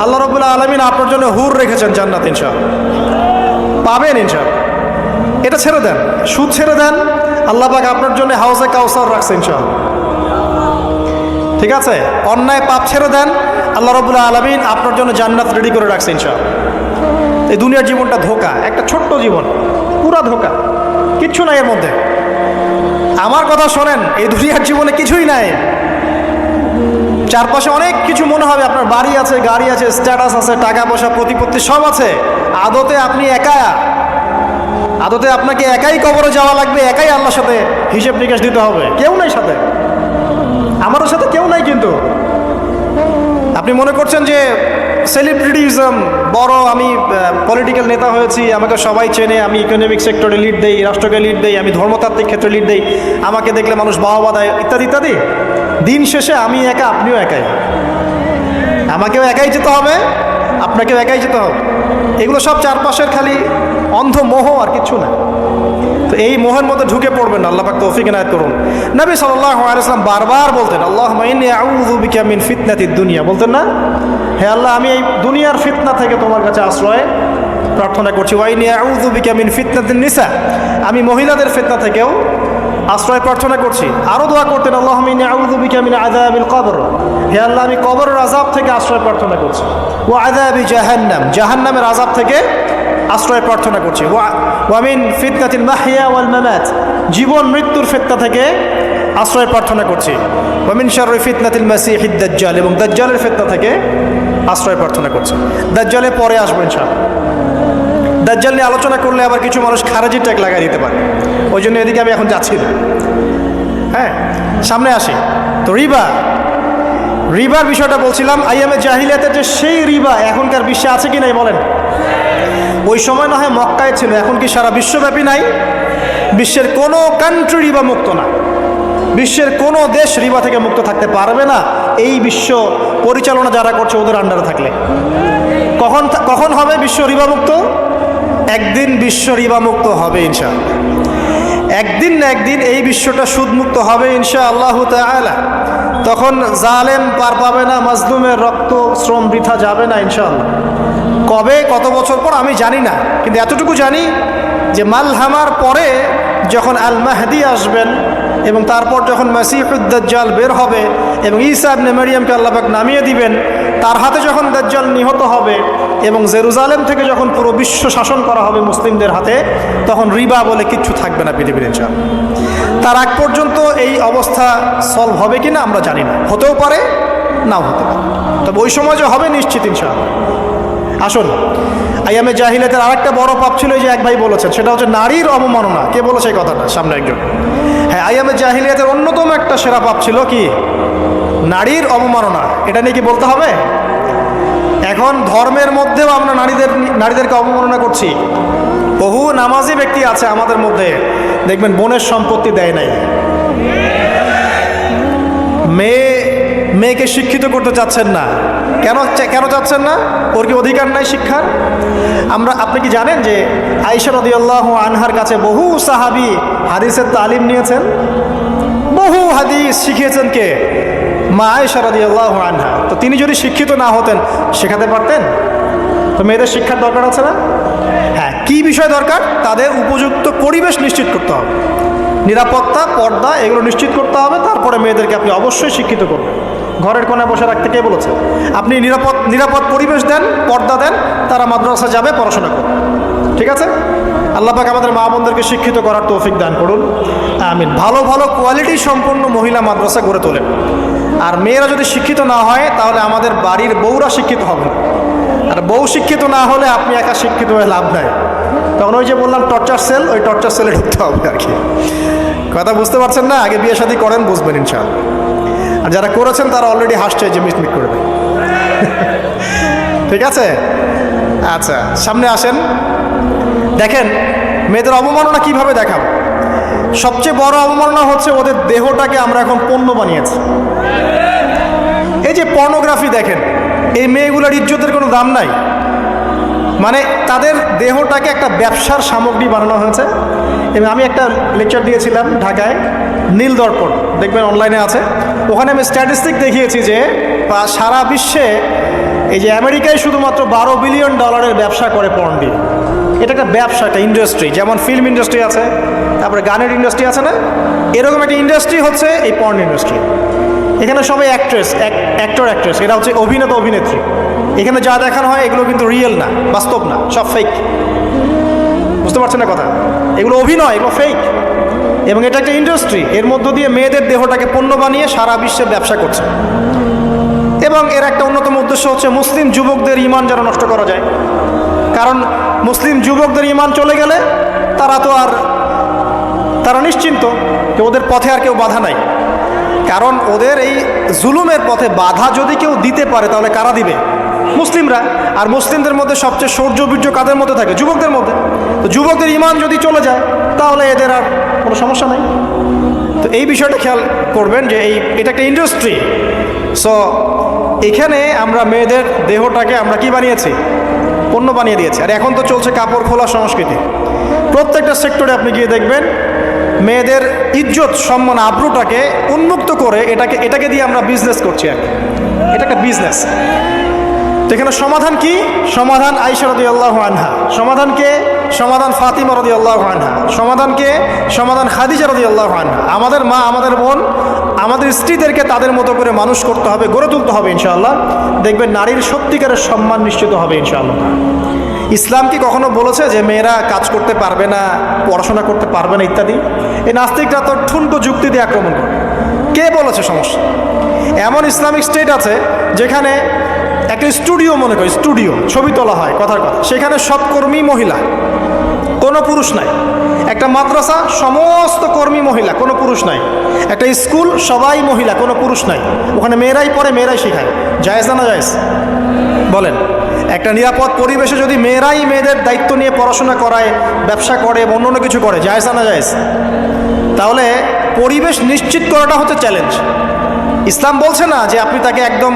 আল্লাহ রাব্বুল আলামিন আপনার জন্য হুর রেখেছেন জান্নাত, ইনশাআল্লাহ পাবেন ইনশাআল্লাহ। এটা ছেড়ে দেন, সুদ ছেড়ে দেন, আল্লাহ পাক আপনার জন্য হাউজে কাউসার রাখছে ইনশাআল্লাহ, ঠিক আছে? অন্যায় পাপ ছেড়ে দেন, আল্লাহ রাব্বুল আলামিন আপনার জন্য জান্নাত রেডি করে রাখছে ইনশাআল্লাহ। এই দুনিয়ার জীবনটা ধোঁকা, একটা ছোট্ট জীবন, পুরা ধোঁকা, কিচ্ছু নাই এর মধ্যে। আমার কথা শোনেন, এই দুনিয়ার জীবনে কিছুই নাই। চারপাশে অনেক কিছু মনে হবে, আপনার বাড়ি আছে, গাড়ি আছে, স্ট্যাটাস আছে, টাকা পয়সা, প্রতিপত্তি সব আছে। আদতে আপনি একা, আদতে আপনাকে একাই কবরে যাওয়া লাগবে, একাই আল্লাহর সাথে হিসেব নিকাশ দিতে হবে। কেউ নাই সাথে, আমারও সাথে কেউ নাই। কিন্তু আপনি মনে করছেন যে সেলিব্রিটিজম বড়, আমি পলিটিক্যাল নেতা হয়েছি, আমাকে সবাই চেনে, আমি ইকোনমিক সেক্টরে লিড দেই, রাষ্ট্রকে লিড দেই, আমি ধর্মতাত্ত্বিক ক্ষেত্রে লিড দেই, আমাকে দেখলে মানুষ বাহবা দেয়, ইত্যাদি ইত্যাদি। দিন শেষে আমি একা, আপনিও একাই, আমাকেও একাই যেতে হবে, আপনাকেও একাই যেতে হবে। এগুলো সব চারপাশের খালি অন্ধ মোহ, আর কিচ্ছু না। তো এই মোহের মধ্যে ঢুকে পড়বেন না, আল্লাহ পাক তৌফিক ইনায়াত করুন। নবী সাল্লাল্লাহু আলাইহি ওয়াসাল্লাম বারবার বলতেন, আল্লাহুম্মা ইন্নী আউযু বিকা মিন ফিতনাতিদ দুনিয়া, বলতেন না? হে আল্লাহ, আমি এই দুনিয়ার ফিতনা থেকে তোমার কাছে আশ্রয় প্রার্থনা করছি। ওয়া ইন্নী আউযু বিকা মিন ফিতনাতিন নিসা, আমি মহিলাদের ফিতনা থেকেও আশ্রয় প্রার্থনা করছি। আরও দোয়া করতেন, আল্লাহুম্মা ইন্নী আউযু বিকা মিন আযাবিল কবর, হে আল্লাহ, আমি কবরের আযাব থেকে আশ্রয় প্রার্থনা করছি। ওয়া আযাবি জাহান্নাম, জাহান্নামের আযাব থেকে আশ্রয় প্রার্থনা করছি। ওয়া মিন ফিতনাতিল মাহইয়া ওয়াল মামাত, জীবন মৃত্যুর ফিতনা থেকে আশ্রয় প্রার্থনা করছি। ওয়া মিন শাররি ফিতনাতিল মাসিহিদ দাজ্জাল, এবং দাজ্জালের ফিতনা থেকে আশ্রয় প্রার্থনা করছি। দাজ্জালের পরে আসবো ইনশাআল্লাহ। দাজ্জাল নিয়ে আলোচনা করলে আবার কিছু মানুষ খারাজি ট্যাগ লাগাই দিতে পারে, ওই জন্য এদিকে আমি এখন যাচ্ছি না। হ্যাঁ, সামনে আসি। তো রিবার বিষয়টা বলছিলাম। আইয়ামে জাহিলিয়াতের যে সেই রিবা এখনকার বিশ্বে আছে কি নাই বলেন? ওই সময় না হয় মক্কায় ছিল, এখন কি সারা বিশ্বব্যাপী নাই? বিশ্বের কোনো কান্ট্রি রিবা মুক্ত না, বিশ্বের কোনো দেশ রিবা থেকে মুক্ত থাকতে পারবে না, এই বিশ্ব পরিচালনা যারা করছে ওদের আন্ডারে থাকলে। কখন হবে বিশ্ব রিবা মুক্ত? একদিন বিশ্ব রিবা মুক্ত হবে ইনশাআল্লাহ। একদিন না একদিন এই বিশ্বটা সুদমুক্ত হবে ইনশাআল্লাহ তাআলা। তখন জালেম পার পাবে না, মাজলুমের রক্ত শ্রম বৃথা যাবে না ইনশাআল্লাহ। কবে, কত বছর পর আমি জানি না, কিন্তু এতটুকু জানি যে মালহামার পরে যখন আল মাহদি আসবেন এবং তারপর যখন মাসিহুদ দাজ্জাল বের হবে, এবং ঈসা ইবনে মারিয়ামকে আল্লাহ পাক নামিয়ে দিবেন, তার হাতে যখন দাজ্জাল নিহত হবে এবং জেরুজালেম থেকে যখন পুরো বিশ্ব শাসন করা হবে মুসলিমদের হাতে, তখন রিবা বলে কিচ্ছু থাকবে না পৃথিবীর ইনশাআল্লাহ। তার আগ পর্যন্ত এই অবস্থা সলভ হবে কিনা আমরা জানি না, হতেও পারে নাও হতে পারে, তবে ওই সময় যে হবে নিশ্চিত ইনশাআল্লাহ। আসুন, আইয়ামে জাহিলিয়াতের আরেকটা বড় পাপ ছিল, এই যে এক ভাই বলেছেন, সেটা হচ্ছে নারীর অবমাননা। কে বলেছে এই কথাটা? সামনে একজন। হ্যাঁ, আইয়ামে জাহিলিয়াতের অন্যতম একটা সেরা পাপ ছিল কি? নারীর অবমাননা। এটা নিয়ে কি বলতে হবে? এখন ধর্মের মধ্যেও আমরা নারীদেরকে অবমাননা করছি। বহু নামাজি ব্যক্তি আছে আমাদের মধ্যে, দেখবেন বোনের সম্পত্তি দেয় নাই, মেয়েকে শিক্ষিত করতে চাচ্ছেন না। কেন চাচ্ছেন না? ওর কি অধিকার নাই শিক্ষার? আপনি কি জানেন যে আয়েশা রাদিয়াল্লাহু আনহার কাছে বহু সাহাবী হাদিসের তালিম নিয়েছেন, বহু হাদিস শিখিয়েছেন কে? মা আয়েশা রাদিয়াল্লাহু আনহা। তো তিনি যদি শিক্ষিত না হতেন, শেখাতে পারতেন? তো মেয়েদের শিক্ষার দরকার আছে না? হ্যাঁ, কি বিষয় দরকার? তাদের উপযুক্ত পরিবেশ নিশ্চিত করতে হবে, নিরাপত্তা, পর্দা, এগুলো নিশ্চিত করতে হবে। তারপরে মেয়েদেরকে আপনি অবশ্যই শিক্ষিত করবেন। ঘরের কোণায় বসে রাখতে কে বলেছে? আপনি নিরাপদ পরিবেশ দেন, পর্দা দেন, তারা মাদ্রাসা যাবে, পড়াশোনা করবে। ঠিক আছে? আল্লাহ পাক আমাদের মা বোনদেরকে শিক্ষিত করার তৌফিক দান করুন, আমিন। ভালো ভালো কোয়ালিটি সম্পন্ন মহিলা মাদ্রাসা গড়ে তোলেন। আর মেয়েরা যদি শিক্ষিত না হয়, তাহলে আমাদের বাড়ির বউরা শিক্ষিত হবে না। আর বউ শিক্ষিত না হলে আপনি একা শিক্ষিত হয়ে লাভ নাই। তখন ওই যে বললাম টর্চার সেল, ওই টর্চার সেলে ঢুকতে হবে আর কি। কথা বুঝতে পারছেন না? আগে বিয়ে শাদী করেন, বুঝবেন ইনশাআল্লাহ। আর যারা করেছেন তারা অলরেডি হাসছে যে মিটমিট করবে। ঠিক আছে? আচ্ছা, সামনে আসেন। দেখেন মেয়েদের অবমাননা কিভাবে দেখাবো। সবচেয়ে বড় অবমাননা হচ্ছে ওদের দেহটাকে আমরা এখন পণ্য বানিয়েছি। এই যে পর্নোগ্রাফি দেখেন, এই মেয়েগুলোর ইজ্জতের কোনো দাম নাই। মানে তাদের দেহটাকে একটা ব্যবসার সামগ্রী বানানো হয়েছে। এবং আমি একটা লেকচার দিয়েছিলাম ঢাকায়, নীল দর্পণ, দেখবেন অনলাইনে আছে। ওখানে আমি স্ট্যাটিস্টিক দেখিয়েছি যে সারা বিশ্বে এই যে আমেরিকায় শুধুমাত্র $12 বিলিয়ন ব্যবসা করে পর্ন দিয়ে। এটা একটা ব্যবসা, একটা ইন্ডাস্ট্রি। যেমন ফিল্ম ইন্ডাস্ট্রি আছে, তারপরে গানের ইন্ডাস্ট্রি আছে না, এরকম একটা ইন্ডাস্ট্রি হচ্ছে এই পর্ন ইন্ডাস্ট্রি। এখানে সবাই অ্যাক্টর অ্যাক্ট্রেস, এরা হচ্ছে অভিনেতা অভিনেত্রী। এখানে যা দেখানো হয় এগুলো কিন্তু রিয়েল না, বাস্তব না, সব ফেক। বুঝতে পারছেন না কথা? এগুলো অভিনয়, এগুলো ফেক। এবং এটা একটা ইন্ডাস্ট্রি, এর মধ্য দিয়ে মেয়েদের দেহটাকে পণ্য বানিয়ে সারা বিশ্বে ব্যবসা করছে। এবং এর একটা অন্যতম উদ্দেশ্য হচ্ছে মুসলিম যুবকদের ঈমান যেন নষ্ট করা যায়। কারণ মুসলিম যুবকদের ঈমান চলে গেলে তারা নিশ্চিন্ত যে ওদের পথে আর কেউ বাধা নাই। কারণ ওদের এই জুলুমের পথে বাধা যদি কেউ দিতে পারে, তাহলে কারা দিবে? মুসলিমরা। আর মুসলিমদের মধ্যে সবচেয়ে শৌর্য বীর্য কাদের মধ্যে থাকে? যুবকদের মধ্যে। তো যুবকদের ঈমান যদি চলে যায়, তাহলে এদের আর কোনো সমস্যা নাই। তো এই বিষয়টা খেয়াল করবেন যে এটা একটা ইন্ডাস্ট্রি। সো এখানে আমরা মেয়েদের দেহটাকে আমরা কি বানিয়েছি? পণ্য বানিয়ে দিয়েছি। আর এখন তো চলছে কাপড় খোলা সংস্কৃতি। প্রত্যেকটা সেক্টরে আপনি গিয়ে দেখবেন মেয়েদের ইজ্জত, সম্মান, আব্রুটাকে উন্মুক্ত করে এটাকে দিয়ে আমরা বিজনেস করছি আর কি। এটা একটা বিজনেস। তো এখানে সমাধান কি? সমাধান আয়েশা রাদিয়াল্লাহু আনহা। সমাধান কে? সমাধান ফাতিমা রাদিয়াল্লাহু আনহা। সমাধান কে? সমাধান খাদিজা রাদিয়াল্লাহু আনহা। আমাদের মা, আমাদের বোন, আমাদের স্ত্রীদেরকে তাদের মতো করে মানুষ করতে হবে, গড়ে তুলতে হবে ইনশাআল্লাহ। দেখবেন নারীর সত্যিকারের সম্মান নিশ্চিত হবে ইনশাআল্লাহ। ইসলাম কি কখনো বলেছে যে মেয়েরা কাজ করতে পারবে না, পড়াশোনা করতে পারবে না ইত্যাদি? এই নাস্তিকরা তো ঠুনকো যুক্তি দিয়ে আক্রমণ করে। কে বলেছে? সমস্যা এমন ইসলামিক স্টেট আছে যেখানে একটা স্টুডিও, মনে করি স্টুডিও, ছবি তোলা হয়, কথার কথা, সেখানে সব কর্মী মহিলা, কোনো পুরুষ নাই। একটা মাদ্রাসা, সমস্ত কর্মী মহিলা, কোনো পুরুষ নাই। একটা স্কুল, সবাই মহিলা, কোনো পুরুষ নাই। ওখানে মেয়েরাই পড়ে, মেয়েরাই শেখায়। জায়েজ না জায়েজ বলেন? একটা নিরাপদ পরিবেশে যদি মেয়েরাই মেয়েদের দায়িত্ব নিয়ে পড়াশোনা করায়, ব্যবসা করে, অন্য কিছু করে, জায়েজ না জায়েজ? তাহলে পরিবেশ নিশ্চিত করাটা হচ্ছে চ্যালেঞ্জ। ইসলাম বলছে না যে আপনি তাকে একদম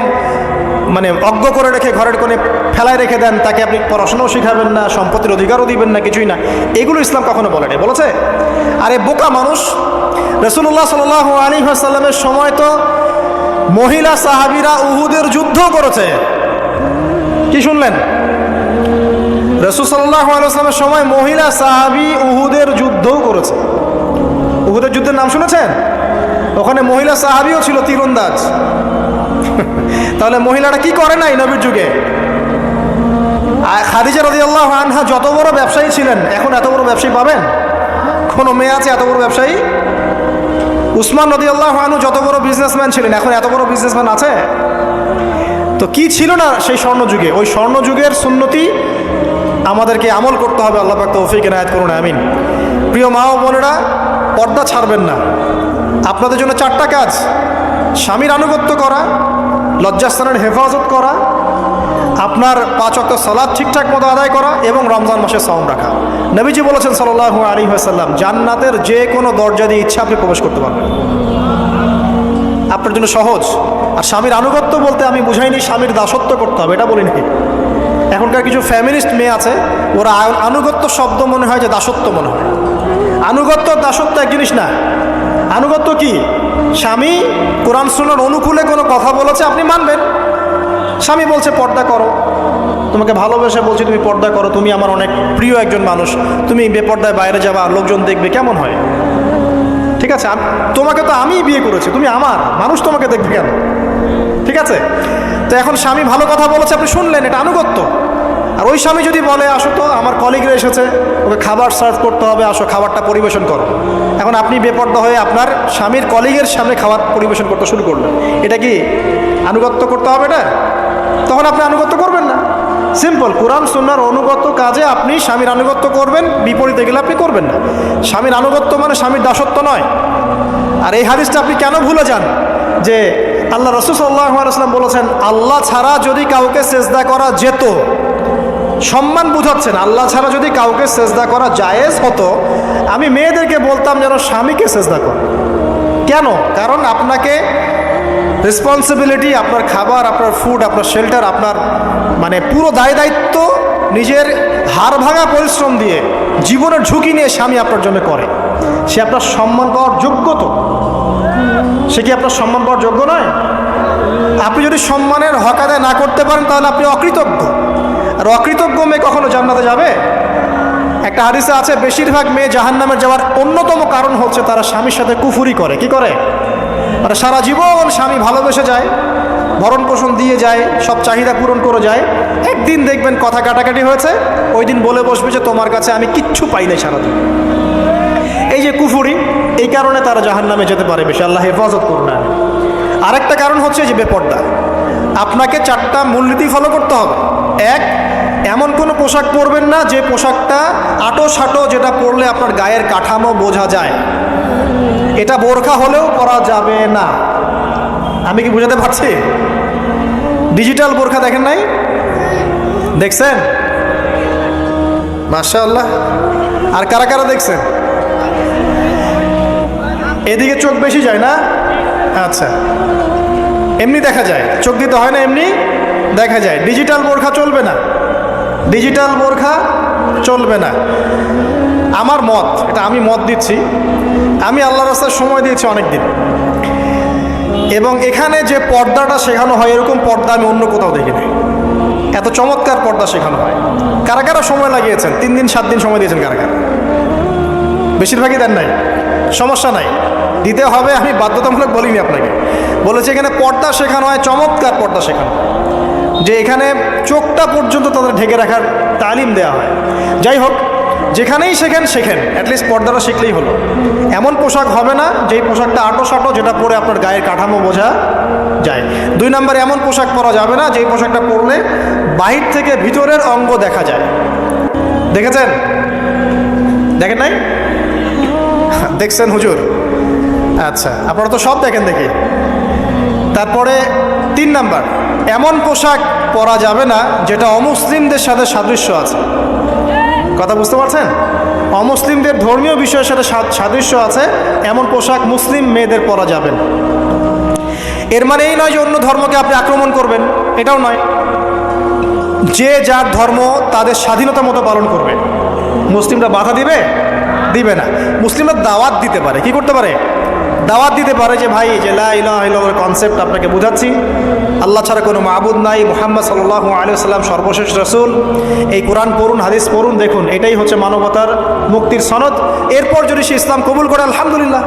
অজ্ঞ করে রেখে ঘরের কোণে ফেলায় রেখে দেন, তাকে আপনি পড়াশোনাও শিখাবেন না, সম্পত্তির অধিকারও দিবেন না, কিছুই না। এগুলো ইসলাম কখনো বলেনি। বলেছে? আরে বোকা মানুষ! রাসূলুল্লাহ সাল্লাল্লাহু আলাইহি ওয়াসাল্লামের সময় তো মহিলা সাহাবীরা উহুদের যুদ্ধ করেছে। কি শুনলেন? রাসূল সাল্লাল্লাহু আলাইহি ওয়াসাল্লামের সময় মহিলা সাহাবী উহুদের যুদ্ধও করেছে। উহুদের যুদ্ধের নাম শুনেছেন? ওখানে মহিলা সাহাবীও ছিল তীরন্দাজ। তাহলে মহিলাটা কি করে নাই নবীর যুগে? খাদিজা রাদিয়াল্লাহু আনহা যত বড় ব্যবসায়ী ছিলেন, এখন এত বড় ব্যবসায়ী পাবেন? কোনো মেয়ে আছে এত বড় ব্যবসায়ী? উসমান রাদিয়াল্লাহু আনহু যত বড় বিজনেসম্যান ছিলেন, এখন এত বড় বিজনেসম্যান আছে? তো কি ছিল না সেই স্বর্ণযুগে? ওই স্বর্ণযুগের সুন্নতি আমাদেরকে আমল করতে হবে। আল্লাহ পাক তৌফিক এনায়েত করুন, আমিন। প্রিয় মা ও বোনেরা, পর্দা ছাড়বেন না। আপনাদের জন্য 4টা কাজ: স্বামীর আনুগত্য করা, লজ্জাস্থানের হেফাজত করা, আপনার 5 ওয়াক্ত সালাত ঠিকঠাক মতো আদায় করা এবং রমজান মাসে সাওম রাখা। নবীজি বলেছেন সাল্লাল্লাহু আলাইহি ওয়াসাল্লাম, জান্নাতের যে কোনো দরজা দিয়ে ইচ্ছা আপনি প্রবেশ করতে পারবেন। আপনার জন্য সহজ। আর স্বামীর আনুগত্য বলতে আমি বুঝাইনি স্বামীর দাসত্ব করতে হবে, এটা বলিনি। এখনকার কিছু ফ্যামিলিস্ট মেয়ে আছে, ওরা আনুগত্য শব্দ মনে হয় যে দাসত্ব মনে হয়। আনুগত্য দাসত্ব এক জিনিস না। আনুগত্য কি? স্বামী কোরআন সুন্নাহর অনুকূলে কোনো কথা বলেছে, আপনি মানবেন। স্বামী বলছে পর্দা করো, তোমাকে ভালোবেসে বলছি তুমি পর্দা করো, তুমি আমার অনেক প্রিয় একজন মানুষ, তুমি বেপর্দায় বাইরে যাবা, লোকজন দেখবে, কেমন হয়? ঠিক আছে, তোমাকে তো আমিই বিয়ে করেছি, তুমি আমার, মানুষ তোমাকে দেখবে কেন? ঠিক আছে। তো এখন স্বামী ভালো কথা বলেছে, আপনি শুনলেন, এটা আনুগত্য। আর ওই স্বামী যদি বলে আসো তো আমার কলিগরা এসেছে, ওকে খাবার সার্ভ করতে হবে, আসো খাবারটা পরিবেশন করো, এখন আপনি বেপর্দা হয়ে আপনার স্বামীর কলিগের সামনে খাবার পরিবেশন করতে শুরু করলেন, এটা কি আনুগত্য করতে হবে? এটা তখন আপনি আনুগত্য করবেন না। সিম্পল, কোরআন সুন্নাহর অনুগত কাজে আপনি স্বামীর আনুগত্য করবেন, বিপরীতে গেলে আপনি করবেন না। স্বামীর আনুগত্য মানে স্বামীর দাসত্ব নয়। আর এই হাদিসটা আপনি কেন ভুলে যান যে আল্লাহ রাসূল সাল্লাল্লাহু আলাইহি ওয়াসাল্লাম বলেছেন, আল্লাহ ছাড়া যদি কাউকে সেজদা করা যেত, সম্মান বুঝাচ্ছেন, আল্লাহ ছাড়া যদি কাউকে সেজদা করা জায়েজ হতো, আমি মেয়েদেরকে বলতাম যেন স্বামীকে সেজদা করো। কেন? কারণ আপনাকে রেসপন্সিবিলিটি, আপনার খাবার, আপনার ফুড, আপনার শেল্টার, আপনার মানে পুরো দায় দায়িত্ব নিজের হাড় ভাঙা পরিশ্রম দিয়ে, জীবনের ঝুঁকি নিয়ে স্বামী আপনার জন্য করে। সে আপনার সম্মান পাওয়ার যোগ্য তো? সে কি আপনার সম্মান পাওয়ার যোগ্য নয়? আপনি যদি সম্মানের হক আদায় না করতে পারেন তাহলে আপনি অকৃতজ্ঞ। আর অকৃতজ্ঞ মেয়ে কখনো জান্নাতে যাবে? একটা হাদিসে আছে, বেশিরভাগ মেয়ে জাহান্নামে যাওয়ার অন্যতম কারণ হচ্ছে তারা স্বামীর সাথে কুফুরি করে। কি করে? মানে সারা জীবন স্বামী ভালোবেসে যায়, ভরণ পোষণ দিয়ে যায়, সব চাহিদা পূরণ করে যায়, একদিন দেখবেন কথা কাটাকাটি হয়েছে, ওই দিন বলে বসবে যে তোমার কাছে আমি কিচ্ছু পাই নাই সারাদিন। এই যে কুফুরি, এই কারণে তারা জাহান্নামে যেতে পারে বেশি। আল্লাহ হেফাজত করুন। আরেকটা কারণ হচ্ছে যে বেপর্দা। আপনাকে 4টা মূলনীতি ফলো করতে হবে। 1, এমন কোনো পোশাক পরবেন না যে পোশাকটা আটো সাটো, যেটা পরলে আপনার গায়ের কাঠামো বোঝা যায়। এটা বোরখা হলেও পরা যাবে না। আমি কি বুঝাতে পারছি? ডিজিটাল বোরখা দেখেন নাই? দেখছেন? মাশাআল্লাহ। আর কারা কারা দেখছেন? এদিকে চোখ বেশি যায় না? আচ্ছা, এমনি দেখা যায়, চোখ দিতে হয় না, এমনি দেখা যায়। ডিজিটাল বোরখা চলবে না, ডিজিটাল বোরখা চলবে না। আমার মত, এটা আমি মত দিচ্ছি, আমি আল্লাহর রাস্তায় সময় দিয়েছি অনেক দিন, এবং এখানে যে পর্দাটা শেখানো হয় এরকম পর্দা আমি অন্য কোথাও দেখিনি। এত চমৎকার পর্দা শেখানো হয়। কারা কারা সময় লাগিয়েছেন? 3 দিন 7 দিন সময় দিয়েছেন কারা কারা? বেশিরভাগই দেন নাই। সমস্যা নাই, দিতে হবে, আমি বাধ্যতামূলক বলিনি আপনাকে। বলেছি এখানে পর্দা শেখানো হয়, চমৎকার পর্দা শেখানো, যে এখানে চোখটা পর্যন্ত তাদের ঢেকে রাখার তালিম দেওয়া হয়। যাই হোক, যেখানেই শেখেন অ্যাটলিস্ট পর্দাটা শিখলেই হলো। এমন পোশাক হবে না যেই পোশাকটা আটো সাটো, যেটা পরে আপনার গায়ের কাঠামো বোঝা যায়। 2 নম্বরে এমন পোশাক পরা যাবে না যেই পোশাকটা পরলে বাহির থেকে ভিতরের অঙ্গ দেখা যায়। দেখেছেন? দেখেন নাই? দেখছেন হুজুর? আচ্ছা, আপনারা তো সব দেখেন দেখি। তারপরে 3 নাম্বার, এমন পোশাক পরা যাবে না যেটা অমুসলিমদের সাথে সাদৃশ্য আছে। কথা বুঝতে পারছেন? অমুসলিমদের ধর্মীয় বিষয়ের সাথে সাদৃশ্য আছে এমন পোশাক মুসলিম মেয়েদের পরা যাবে না। এর মানে এই নয় যে অন্য ধর্মকে আপনি আক্রমণ করবেন, এটাও নয়। যে যার ধর্ম তাদের স্বাধীনতা মতো পালন করবে। মুসলিমরা বাধা দিবে? দিবে না। মুসলিমরা দাওয়াত দিতে পারে। কি করতে পারে? দাওয়াত দিতে পারে যে ভাই, যে লা ইলাহা ইল্লাল্লাহর কনসেপ্ট আপনাকে বোঝাচ্ছি, আল্লাহ ছাড়া কোনো মাবুদ নাই, মুহাম্মদ সাল্লাল্লাহু আলাইহি ওয়াসাল্লাম সর্বশেষ রাসূল, এই কোরআন পড়ুন, হাদিস পড়ুন, দেখুন এটাই হচ্ছে মানবতার মুক্তির সনদ। এরপর যদি সে ইসলাম কবুল করে আলহামদুলিল্লাহ,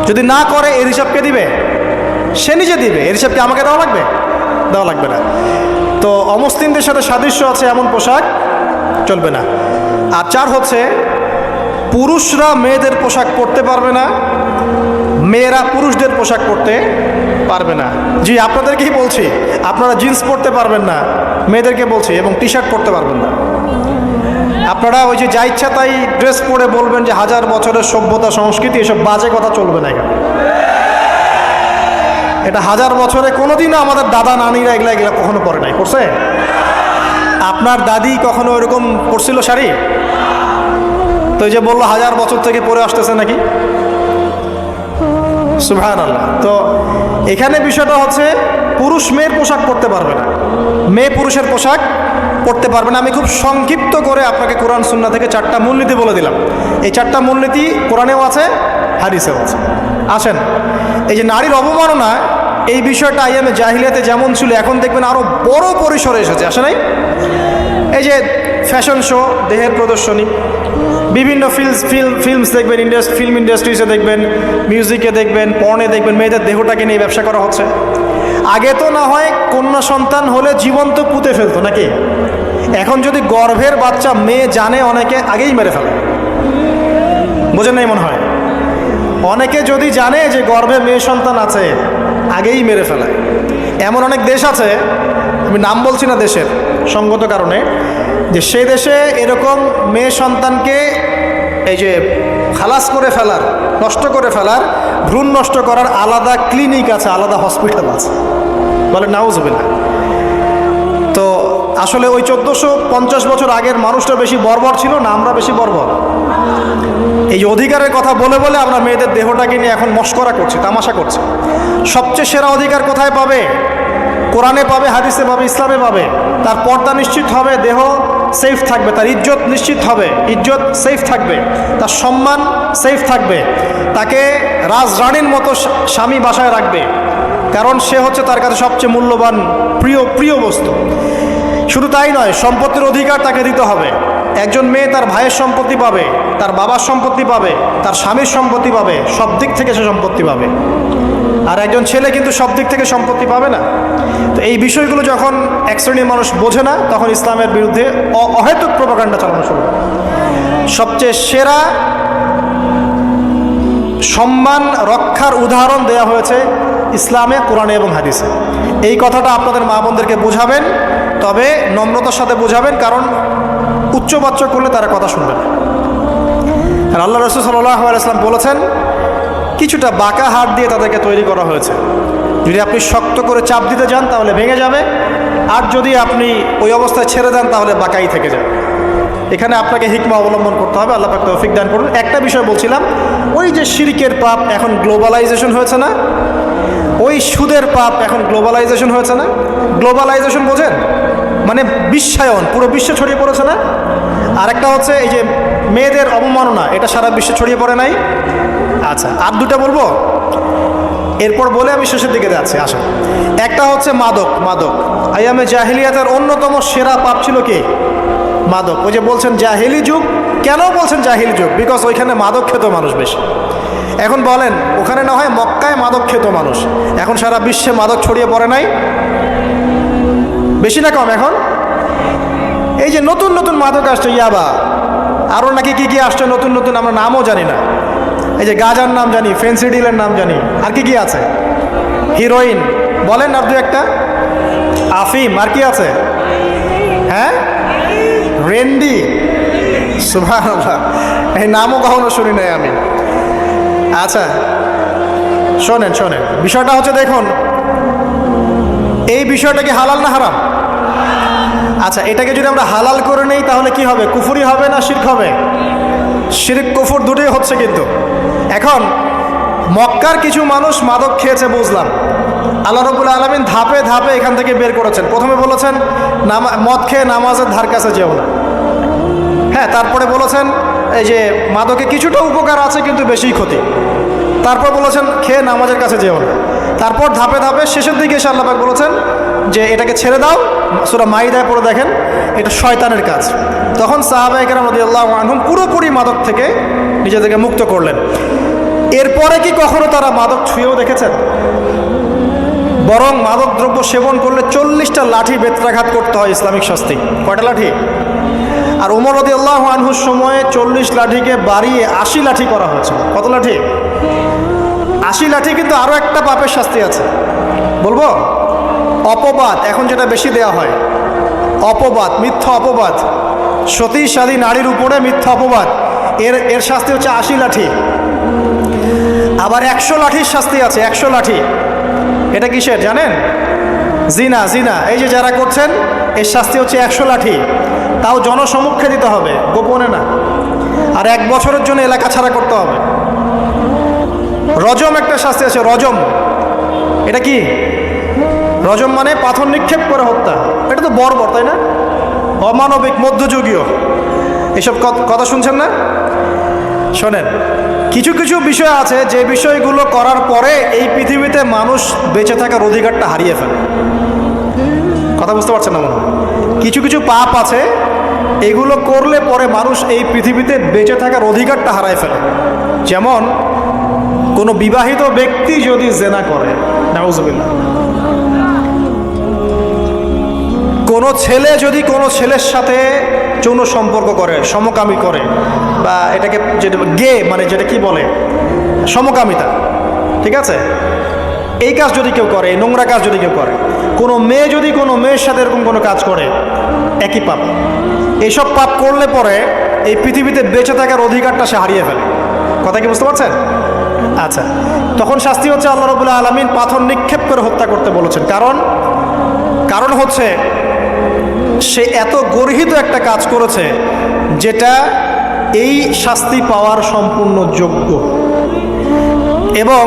যদি না করে এর হিসাব কে দিবে? সে নিজে দিবে। এর হিসাব কি আমাকে দেওয়া লাগবে? দেওয়া লাগবে না। তো অমুসলিমদের সাথে সাদৃশ্য আছে এমন পোশাক চলবে না। আর 4 হচ্ছে পুরুষরা মেয়েদের পোশাক পরতে পারবে না, মেয়েরা পুরুষদের পোশাক পরতে পারবে না। জি, আপনাদেরকেই বলছি, আপনারা জিন্স পরতে পারবেন না, মেয়েদেরকে বলছি, এবং টি শার্ট পরতে পারবেন না। আপনারা ওই যে যা ইচ্ছা তাই ড্রেস পরে বলবেন যে 1000 বছরের সভ্যতা সংস্কৃতি, এসব বাজে কথা চলবে না এখানে। এটা 1000 বছরে কোনোদিনও আমাদের দাদা নানিরা এগুলা কখনো পরে নাই। পড়ছে? আপনার দাদি কখনো ওইরকম পরছিল শাড়ি? তো এই যে বললো 1000 বছর থেকে পরে আসতেছে নাকি? সুবহানাল্লাহ। তো এখানে বিষয়টা হচ্ছে পুরুষ মেয়ের পোশাক পরতে পারবে না, মেয়ে পুরুষের পোশাক পড়তে পারবে না। আমি খুব সংক্ষিপ্ত করে আপনাকে কোরআন সুন্নাহ থেকে 4টা মূলনীতি বলে দিলাম। এই 4টা মূলনীতি কোরআনেও আছে, হাদিসেও আছে। আসেন, এই যে নারীর অবমাননা, এই বিষয়টা আইয়ামে জাহিলিয়াতে যেমন ছিল, এখন দেখবেন আরও বড় পরিসরে এসেছে। আসে নাই? এই যে ফ্যাশন শো, দেহের প্রদর্শনী, বিভিন্ন ফিল্মস দেখবেন, ফিল্ম ইন্ডাস্ট্রিজে দেখবেন, মিউজিকে দেখবেন, পর্নে দেখবেন, মেয়েদের দেহটাকে নিয়ে ব্যবসা করা হচ্ছে। আগে তো না হয় কন্যা সন্তান হলে জীবন্ত পুঁতে ফেলতো নাকি? এখন যদি গর্ভের বাচ্চা মেয়ে জানে, অনেকে আগেই মেরে ফেলে। বোঝেন নাই মনে হয়? অনেকে যদি জানে যে গর্ভে মেয়ে সন্তান আছে, আগেই মেরে ফেলে। এমন অনেক দেশ আছে, আমি নাম বলছি না দেশের সঙ্গত কারণে, যে সেই দেশে এরকম মেয়ে সন্তানকে এই যে খালাস করে ফেলার, নষ্ট করে ফেলার, ভ্রূণ নষ্ট করার আলাদা ক্লিনিক আছে, আলাদা হসপিটাল আছে। বলে নাউজুবিল্লাহ। তো আসলে ওই 1450 বছর আগের মানুষটা বেশি বর্বর ছিল না আমরা বেশি বর্বর? এই অধিকারের কথা বলে বলে আমরা মেয়েদের দেহটাকে নিয়ে এখন মস্করা করছি, তামাশা করছি। সবচেয়ে সেরা অধিকার কোথায় পাবে? কোরআনে পাবে, হাদিসে পাবে, ইসলামে পাবে। তার পর্দা নিশ্চিত হবে, দেহ সেফ থাকবে, তার ইজ্জত নিশ্চিত হবে, ইজ্জত সেফ থাকবে, তার সম্মান সেফ থাকবে, তাকে রাজরানীর মতো স্বামী বাসায় রাখবে, কারণ সে হচ্ছে তার কাছে সবচেয়ে মূল্যবান প্রিয় বস্তু। শুধু তাই নয়, সম্পত্তির অধিকার তাকে দিতে হবে। একজন মেয়ে তার ভাইয়ের সম্পত্তি পাবে, তার বাবার সম্পত্তি পাবে, তার স্বামীর সম্পত্তি পাবে, সব দিক থেকে সে সম্পত্তি পাবে। আর একজন ছেলে কিন্তু সব দিক থেকে সম্পত্তি পাবে না। তো এই বিষয়গুলো যখন এক শ্রেণীর মানুষ বোঝে না, তখন ইসলামের বিরুদ্ধে অহেতুক প্রোপাগান্ডা চালানো শুরু করে। সবচেয়ে সেরা সম্মান রক্ষার উদাহরণ দেয়া হয়েছে ইসলামে, কোরআনে এবং হাদিসে। এই কথাটা আপনাদের মা বোনদেরকে বোঝাবেন, তবে নম্রতার সাথে বোঝাবেন, কারণ উচ্চবাচ্য করলে তারা কথা শুনবে না। আর আল্লাহ রাসূল সাল্লাল্লাহু আলাইহি ওয়াসাল্লাম বলেছেন, কিছুটা বাঁকা হাড় দিয়ে তাদেরকে তৈরি করা হয়েছে। যদি আপনি শক্ত করে চাপ দিতে যান তাহলে ভেঙে যাবে, আর যদি আপনি ওই অবস্থায় ছেড়ে দেন তাহলে বাঁকাই থেকে যাবে। এখানে আপনাকে হিকমা অবলম্বন করতে হবে। আল্লাহ পাক তৌফিক দান করুন। একটা বিষয় বলছিলাম, ওই যে শিরকের পাপ এখন গ্লোবালাইজেশন হয়েছে না, ওই সুদের পাপ এখন গ্লোবালাইজেশন হয়েছে না। গ্লোবালাইজেশন বোঝেন? মানে বিশ্বায়ন, পুরো বিশ্বে ছড়িয়ে পড়েছে না। আর একটা হচ্ছে এই যে মেয়েদের অবমাননা, এটা সারা বিশ্বে ছড়িয়ে পড়ে নাই। আচ্ছা, আর দুটা বলবো, এরপর বলে আমি শেষের দিকে যাচ্ছি। আসেন, একটা হচ্ছে মাদক। আইয়ামে জাহিলিয়াতের অন্যতম সেরা পাপ ছিল কি? মাদক। ওই যে বলছেন জাহিলি যুগ, কেন বলছেন জাহিলি যুগ? বিকজ ওইখানে মাদক খেত মানুষ বেশি। এখন বলেন, ওখানে না হয় মক্কায় মাদক খেত মানুষ, এখন সারা বিশ্বে মাদক ছড়িয়ে পড়ে নাই? বেশি না কম? এখন এই যে নতুন নতুন মাদক আসছে, ইয়াবা, আরও নাকি কি আসছে নতুন নতুন, আমরা নামও জানি না। এই যে গাঁজার নাম জানি, ফেন্সিডিলের নাম জানি, আর কি আছে? হিরোইন বলেন, আর দু একটা, আফিম, আর কি আছে? হ্যাঁ, রেন্ডি। সুবহানাল্লাহ, এই নামও কখনো শুনি নাই আমি। আচ্ছা শোনেন, বিষয়টা হচ্ছে, দেখুন এই বিষয়টা কি হালাল না হারাম? আচ্ছা, এটাকে যদি আমরা হালাল করে নেই তাহলে কি হবে? কুফরি হবে না শিরক হবে? শিরক কুফর দুটোই হচ্ছে। কিন্তু এখন মক্কার কিছু মানুষ মাদক খেয়েছে বুঝলাম, আল্লাহ রাব্বুল আলামিন ধাপে ধাপে এখান থেকে বের করেছেন। প্রথমে বলেছেন মদ খেয়ে নামাজের ধার কাছে যেও না। হ্যাঁ, তারপরে বলেছেন এই যে মাদকে কিছুটা উপকার আছে কিন্তু বেশি ক্ষতি। তারপর বলেছেন খেয়ে নামাজের কাছে যেও না। তারপর ধাপে ধাপে শেষের দিকে এসে আল্লাহ পাক বলেছেন যে এটাকে ছেড়ে দাও। সূরা মাইদায় পড়ে দেখেন, এটা শয়তানের কাজ। তখন সাহাবায়ে কেরাম রাদিয়াল্লাহু আনহুম পুরোপুরি মাদক থেকে নিজেদেরকে মুক্ত করলেন। এরপরে কি কখনো তারা মাদক ছুঁয়েও দেখেছেন? বরং মাদকদ্রব্য সেবন করলে 40টা লাঠি বেত্রাঘাত করতে হয় ইসলামিক শাস্তি। কয়টা লাঠি? আর ওমর রাদিয়াল্লাহু আনহুর সময়ে 40 লাঠিকে বাড়িয়ে 80 লাঠি করা হয়েছে। কত লাঠি? 80 লাঠি। কিন্তু আরও একটা পাপের শাস্তি আছে, বলবো? অপবাদ, এখন যেটা বেশি দেয়া হয়, অপবাদ, মিথ্যা অপবাদ, সতীসাধী নারীর উপরে মিথ্যা অপবাদ, এর শাস্তি হচ্ছে 80 লাঠি। আবার 100 লাঠির শাস্তি আছে, 100 লাঠি। এটা কিসের জানেন? জিনা। জিনা, এই যে যারা করছেন, এর শাস্তি হচ্ছে 100 লাঠি। তাও জনসমক্ষে দিতে হবে, গোপনে না। আর 1 বছরের জন্য এলাকা ছাড়া করতে হবে। রজম একটা শাস্তি আছে, রজম। এটা কি? রজম মানে পাথর নিক্ষেপ করে হত্যা। এটা তো বর্বর, তাই না? অমানবিক, মধ্যযুগীয়। এসব কথা শুনছেন না? শোনেন, কিছু কিছু বিষয় আছে যে বিষয়গুলো করার পরে এই পৃথিবীতে মানুষ বেঁচে থাকার অধিকারটা হারিয়ে ফেলে। কথা বুঝতে পারছেন না মনে হয়? কিছু কিছু পাপ আছে, এগুলো করলে পরে মানুষ এই পৃথিবীতে বেঁচে থাকার অধিকারটা হারায় ফেলে। যেমন কোনো বিবাহিত ব্যক্তি যদি জেনা করে, নাউজুবিল্লাহ, কোনো ছেলে যদি কোনো ছেলের সাথে যৌন সম্পর্ক করে, সমকামী করে, বা এটাকে যেটা গে মানে যেটা কি বলে, সমকামিতা, ঠিক আছে, এই কাজ যদি কেউ করে, এই নোংরা কাজ যদি কেউ করে, কোনো মেয়ে যদি কোনো মেয়ের সাথে এরকম কোনো কাজ করে, একই পাপ। এইসব পাপ করলে পরে এই পৃথিবীতে বেঁচে থাকার অধিকারটা সে হারিয়ে ফেলে। কথা কি বুঝতে পারছেন? আচ্ছা, তখন শাস্তি হচ্ছে আল্লাহ রাব্বুল আলামিন পাথর নিক্ষেপ করে হত্যা করতে বলেছেন। কারণ হচ্ছে সে এত গর্হিত একটা কাজ করেছে যেটা এই শাস্তি পাওয়ার সম্পূর্ণ যোগ্য। এবং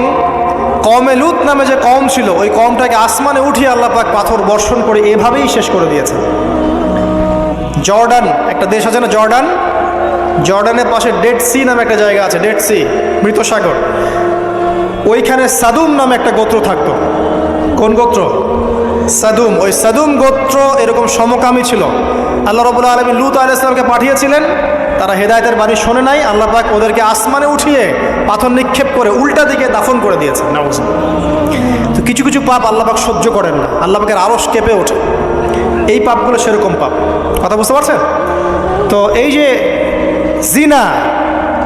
কওমে লূত নামে যে কওম ছিল, ওই কওমটাকে আসমানে উঠিয়ে আল্লাহ পাক পাথর বর্ষণ করে এভাবেই শেষ করে দিয়েছে। জর্ডান একটা দেশ আছে না, জর্ডান, জর্ডানের পাশে ডেড সি নামে একটা জায়গা আছে, ডেড সি, মৃত সাগর। ওইখানে সাদুম নামে একটা গোত্র থাকতো। কোন গোত্র? সাদুম। ওই সাদুম গোত্র এরকম সমকামী ছিল। আল্লাহ রাব্বুল আলামিন লূত আলাইহিস সালামকে পাঠিয়েছিলেন, তারা হেদায়েতের বাণী শোনে নাই। আল্লাহ পাক ওদেরকে আসমানে উঠিয়ে পাথর নিক্ষেপ করে উল্টা দিকে দাফন করে দিয়েছে। নাউজুবিল্লাহ। তো কিছু কিছু পাপ আল্লাহ পাক সহ্য করেন না, আল্লাহ পাকের আরশ কেঁপে ওঠে। এই পাপগুলো সেরকম পাপ। কথা বুঝতে পারছেন? তো এই যে জিনা,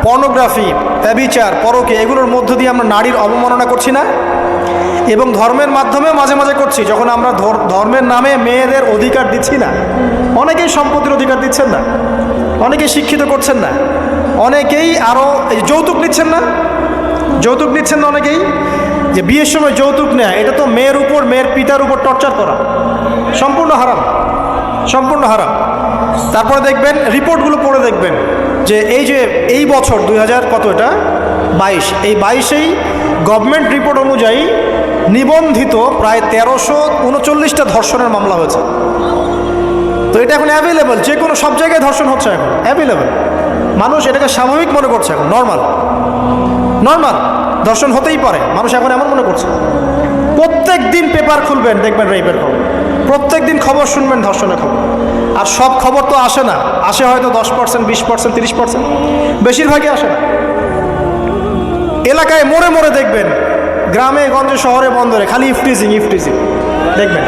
পর্নোগ্রাফি, ব্যভিচার, পরকীয়া, এগুলোর মধ্য দিয়ে আমরা নারীর অবমাননা করছি না? এবং ধর্মের মাধ্যমে মাঝে মাঝে করছি, যখন আমরা ধর্মের নামে মেয়েদের অধিকার দিচ্ছি না। অনেকেই সম্পত্তির অধিকার দিচ্ছেন না, অনেকেই শিক্ষিত করছেন না, অনেকেই আরও যৌতুক নিচ্ছেন না, যৌতুক নিচ্ছেন না অনেকেই। যে বিয়ের সময় যৌতুক নেয়, এটা তো মেয়ের উপর, মেয়ের পিতার উপর টর্চার করা, সম্পূর্ণ হারাম, সম্পূর্ণ হারাম। তারপরে দেখবেন, রিপোর্টগুলো পড়ে দেখবেন যে এই বছর 2000 কত, এটা 22, এই 22-এই গভর্নমেন্ট রিপোর্ট অনুযায়ী নিবন্ধিত প্রায় 1339টা ধর্ষণের মামলা হয়েছে। তো এটা এখন অ্যাভেলেবল, যে কোনো সব জায়গায় ধর্ষণ হচ্ছে, এখন অ্যাভেলেবল। মানুষ এটাকে স্বাভাবিক মনে করছে, এখন নর্মাল, নর্মাল ধর্ষণ হতেই পারে, মানুষ এখন এমন মনে করছে। প্রত্যেক দিন পেপার খুলবেন, দেখবেন রেপের খবর, প্রত্যেক দিন খবর শুনবেন ধর্ষণের খবর। আর সব খবর তো আসে না, আসে হয়তো 10%, 20%, 30%, বেশিরভাগই আসে না। এলাকায় মোড়ে মোড়ে দেখবেন, গ্রামে গঞ্জে শহরে বন্দরে খালি ইফটিজিং, ইফটিজিং দেখবেন,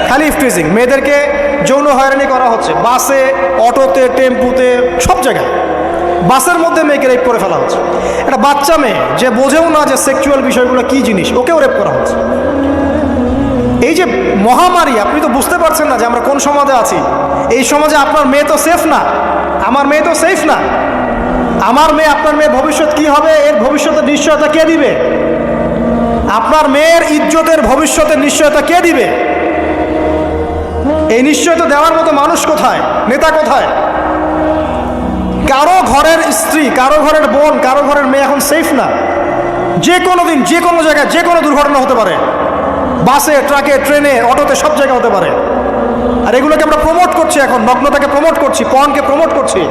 খালি ইফটিজিং। মেয়েদেরকে যৌন হয়রানি করা হচ্ছে, বাসে, অটোতে, টেম্পুতে, সব জায়গায়। বাসের মধ্যে মেয়েকে রেপ করে ফেলা হচ্ছে। একটা বাচ্চা মেয়ে যে বোঝেও না যে সেক্সুয়াল বিষয়গুলো কী জিনিস, ওকেও রেপ করা হচ্ছে। এই যে মহামারী, আপনি তো বুঝতে পারছেন না যে আমরা কোন সমাজে আছি। এই সমাজে আপনার মেয়ে তো সেফ না, আমার মেয়ে তো সেফ না। আমার মেয়ে, আপনার মেয়ের ভবিষ্যৎ কি হবে, এর ভবিষ্যতের নিশ্চয়তা কে দিবে? আপনার মেয়ের ইজ্জতের ভবিষ্যতের নিশ্চয়তা কে দিবে? এই নিশ্চয়তা দেওয়ার মতো মানুষ কোথায়, নেতা কোথায়? কারো ঘরের স্ত্রী, কারো ঘরের বোন, কারো ঘরের মেয়ে এখন সেফ না। যে কোনো দিন, যে কোনো জায়গায়, যে কোনো দুর্ঘটনা হতে পারে। বাসে, ট্রাকে, ট্রেনে, অটোতে, সব জায়গায় হতে পারে। আর এগুলোকে আমরা প্রমোট করছি, এখন নগ্নতাকে প্রমোট করছি, পর্নকে প্রমোট করছি।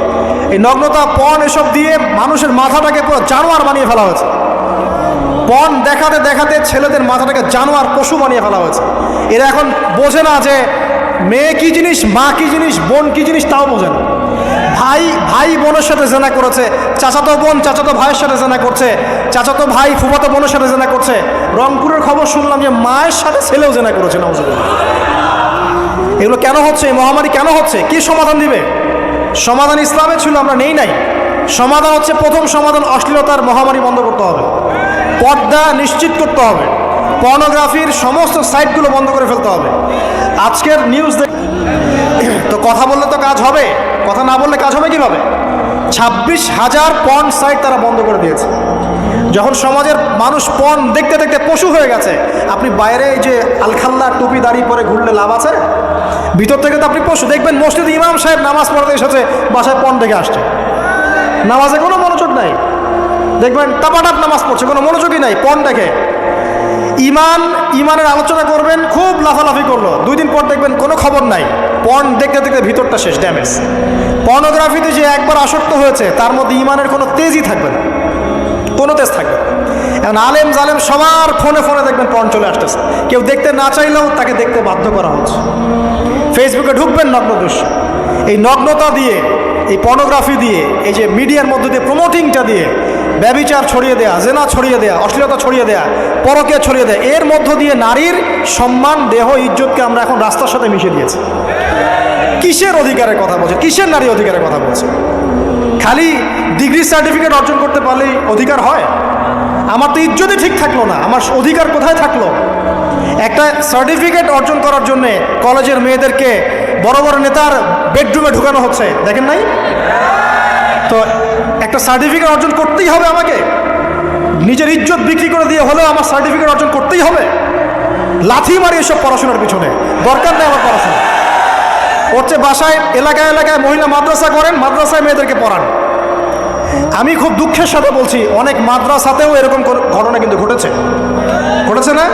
এই নগ্নতা, পর্ন, এসব দিয়ে মানুষের মাথাটাকে পুরো জানোয়ার বানিয়ে ফেলা হয়েছে। পর্ন দেখাতে দেখাতে ছেলেদের মাথাটাকে জানোয়ার, পশু বানিয়ে ফেলা হয়েছে। এরা এখন বোঝে না যে মেয়ে কি জিনিস, মা কি জিনিস, বোন কি জিনিস, তাও বোঝে না। ভাই ভাই বোনের সাথে জেনা করেছে, চাচাতো বোন চাচাতো ভাইয়ের সাথে জেনা করছে, চাচাতো ভাই ফুফাতো বোনের সাথে জেনা করছে। রংপুরের খবর শুনলাম যে মায়ের সাথে ছেলেও জেনা করেছে, নাউজুবিল্লাহ। এগুলো কেন হচ্ছে? এই মহামারী কেন হচ্ছে? কি সমাধান দিবে? সমাধান ইসলামে ছিল, আমরা নেই নাই। সমাধান হচ্ছে, প্রথম সমাধান অশ্লীলতার মহামারী বন্ধ করতে হবে, পর্দা নিশ্চিত করতে হবে, পর্নোগ্রাফির সমস্ত সাইটগুলো বন্ধ করে ফেলতে হবে। আজকের নিউজ তো কথা বললে তো কাজ হবে, কথা না বললে কাজ হবে কিভাবে? 26,000 পর্ন সাইট তারা বন্ধ করে দিয়েছে। যখন সমাজের মানুষ পর্ন দেখতে দেখতে পশু হয়ে গেছে, আপনি বাইরে এই যে আলখাল্লা টুপি দাড়ি পরে ঘুরলে লাভ আছে? ভিতর থেকে তো আপনি পশু। দেখবেন মসজিদে ইমাম সাহেব নামাজ পড়তে এসেছে, বাসায় পর্ন দেখে আসছে, নামাজে কোনো মনোযোগ নাই। দেখবেন টাপাটাপ নামাজ পড়ছে, কোনো মনোযোগই নাই, পর্ন দেখে। ইমানের আলোচনা করবেন, খুব লাফালাফি করলো, 2 দিন পর দেখবেন কোনো খবর নাই, পর্ন দেখতে দেখতে ভিতরটা শেষ, ড্যামেজ। পর্নোগ্রাফিতে যে একবার আসক্ত হয়েছে, তার মধ্যে ইমানের কোনো তেজই থাকবে না, কোনো তেজ থাকবে না। এখন আলেম জালেম সবার ফোনে ফোনে দেখবেন পর্ন চলে আসতেছে, কেউ দেখতে না চাইলেও তাকে দেখতে বাধ্য করা হচ্ছে। ফেসবুকে ঢুকবেন, নগ্ন দৃশ্য। এই নগ্নতা দিয়ে, এই পর্নোগ্রাফি দিয়ে, এই যে মিডিয়ার মধ্যে দিয়ে প্রমোটিংটা দিয়ে ব্যভিচার ছড়িয়ে দেয়া, জেনা ছড়িয়ে দেয়া, অশ্লীলতা ছড়িয়ে দেয়া, পরকীয়া ছড়িয়ে দেয়া, এর মধ্য দিয়ে নারীর সম্মান, দেহ, ইজ্জতকে আমরা এখন রাস্তার সাথে মিশিয়ে দিয়েছি। কিসের অধিকারের কথা বলছে? কিসের নারী অধিকারের কথা বলছে? খালি ডিগ্রি সার্টিফিকেট অর্জন করতে পারলেই অধিকার হয়? আমার তো ইজ্জতই ঠিক থাকলো না, আমার অধিকার কোথায় থাকলো? একটা সার্টিফিকেট অর্জন করার জন্যে কলেজের মেয়েদেরকে বড় বড় নেতার বেডরুমে ঢুকানো হচ্ছে, দেখেন নাই? তো একটা সার্টিফিকেট অর্জন করতেই হবে আমাকে, নিজের ইজ্জত বিক্রি করে দিয়ে হলেও আমার সার্টিফিকেট অর্জন করতেই হবে। লাথি মারি এসব পড়াশোনার পিছনে, দরকার নেই আমার পড়াশোনা। হচ্ছে বাসায় এলাকায় এলাকায় মহিলা মাদ্রাসা করেন, মাদ্রাসায় মেয়েদেরকে পড়ান। আমি খুব দুঃখের সাথে বলছি, অনেক মাদ্রাসাতেও এরকম ঘটনা কিন্তু ঘটেছে, ঘটেছে না?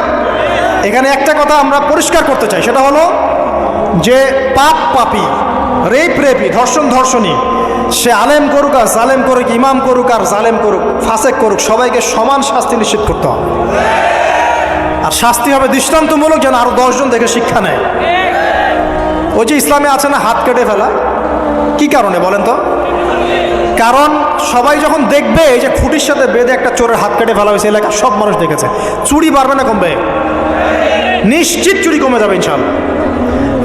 এখানে একটা কথা আমরা পরিষ্কার করতে চাই, সেটা হলো যে পাপ পাপী, রেপি, ধর্ষণী, সে আলেম করুক আর জালেম করুক, ইমাম করুক আর জালেম করুক, ফাসেক করুক, সবাইকে সমান শাস্তি নিশ্চিত করতে হবে। আর শাস্তি হবে দৃষ্টান্তমূলক, যেন আরো 10 জন দেখে শিক্ষা নেয়। ওই যে ইসলামে আছে না, হাত কেটে ফেলা, কি কারণে বলেন তো? কারণ সবাই যখন দেখবে এই যে খুঁটির সাথে বেঁধে একটা চোরের হাত কেটে ফেলা হয়েছে, এলাকার সব মানুষ দেখেছে, চুরি বাড়বে না কমবে? নিশ্চিত চুরি কমে যাবে ইনশাআল্লাহ।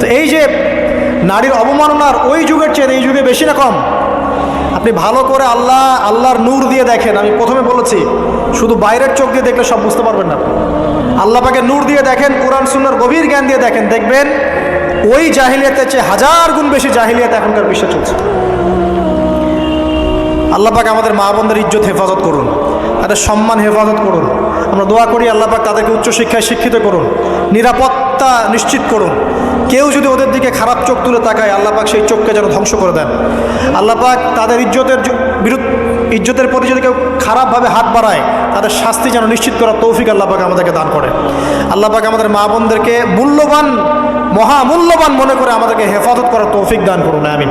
তো এই যে নারীর অবমাননার ওই যুগের চেয়ে এই যুগে বেশি না কম? আপনি ভালো করে আল্লাহর নূর দিয়ে দেখেন। আমি প্রথমে বলেছি, শুধু বাইরের চোখ দিয়ে দেখলে সব বুঝতে পারবেন না। আল্লাহ পাকে নূর দিয়ে দেখেন, কোরআন সুন্নাহর গভীর জ্ঞান দিয়ে দেখেন, দেখবেন ওই জাহিলিয়াতের চেয়ে 1000 গুণ বেশি জাহিলিয়াত এখনকার বিশ্বে চলছে। আল্লাহ পাক আমাদের মা বোনদের ইজ্জত হেফাজত করুন, তাদের সম্মান হেফাজত করুন। আমরা দোয়া করি আল্লাহ পাক তাদেরকে উচ্চশিক্ষায় শিক্ষিত করুন, নিরাপত্তা নিশ্চিত করুন। কেউ যদি ওদের দিকে খারাপ চোখ তুলে তাকায়, আল্লাহ পাক সেই চোখকে যেন ধ্বংস করে দেন। আল্লাহ পাক তাদের ইজ্জতের প্রতি যদি কেউ খারাপভাবে হাত বাড়ায়, তাদের শাস্তি যেন নিশ্চিত করার তৌফিক আল্লাহ পাক আমাদেরকে দান করে। আল্লাহ পাক আমাদের মা বোনদেরকে মহামূল্যবান মনে করে আমাদেরকে হেফাজত করার তৌফিক দান করুন, আমিন।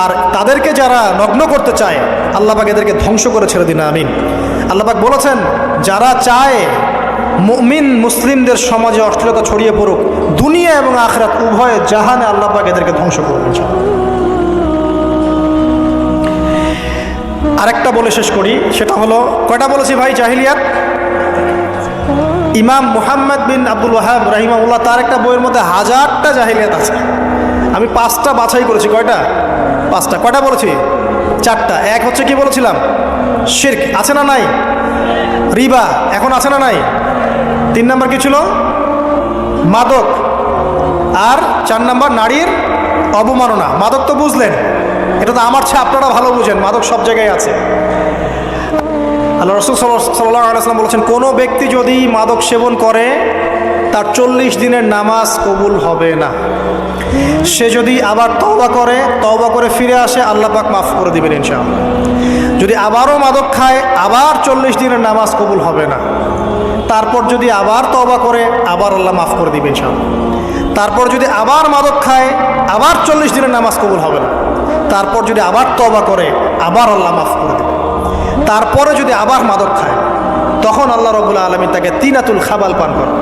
আর তাদেরকে যারা নগ্ন করতে চায়, আল্লাহ পাক এদেরকে ধ্বংস করে ছেড়ে দিন, আমিন। আল্লাহ পাক বলেছেন, যারা চায় মুমিন মুসলিমদের সমাজে অশ্লীলতা ছড়িয়ে পড়ুক, দুনিয়া এবং আখিরাত উভয় জাহানে আল্লাহ পাক এদেরকে ধ্বংস করবেন। আরেকটা বলে শেষ করি, সেটা হলো, কয়টা বলেছি ভাই জাহিলিয়াত? ইমাম মুহাম্মদ বিন আব্দুল ওয়াহাব রাহিমাহুল্লাহ, তার একটা বইয়ের মধ্যে 1000টা জাহিলিয়াত আছে। আমি 5টা বাছাই করেছি। কয়টা? 5টা। কয়টা বলেছি? 4টা। এক হচ্ছে কি বলেছিলাম? শিরক, আছে না নাই? রিবা, এখন আছে না নাই? 3 নাম্বার কি ছিল? মাদক। আর 4 নাম্বার নারীর অবমাননা। মাদক তো বুঝলেন, এটা তো আমার চেয়ে আপনারা ভালো বুঝেন, মাদক সব জায়গায় আছে। আল্লাহ রাসূল সাল্লাল্লাহু আলাইহি ওয়াসাল্লাম বলেছেন, কোনো ব্যক্তি যদি মাদক সেবন করে, তার 40 দিনের নামাজ কবুল হবে না। সে যদি আবার তওবা করে ফিরে আসে, আল্লাহ পাক মাফ করে দিবেন ইনশাআল্লাহ। যদি আবারও মাদক খায়, আবার 40 দিনের নামাজ কবুল হবে না। তারপর যদি আবার তওবা করে, আবার আল্লাহ মাফ করে দিবেন ইনশাআল্লাহ। তারপর যদি আবার মাদক খায়, আবার 40 দিনের নামাজ কবুল হবে না। তারপর যদি আবার তওবা করে, আবার আল্লাহ মাফ করে দেবেন। তারপরে যদি আবার মাদক খায়, তখন আল্লাহ রাব্বুল আলামিন তাকে তিনাতুল খাবাল পান করেন।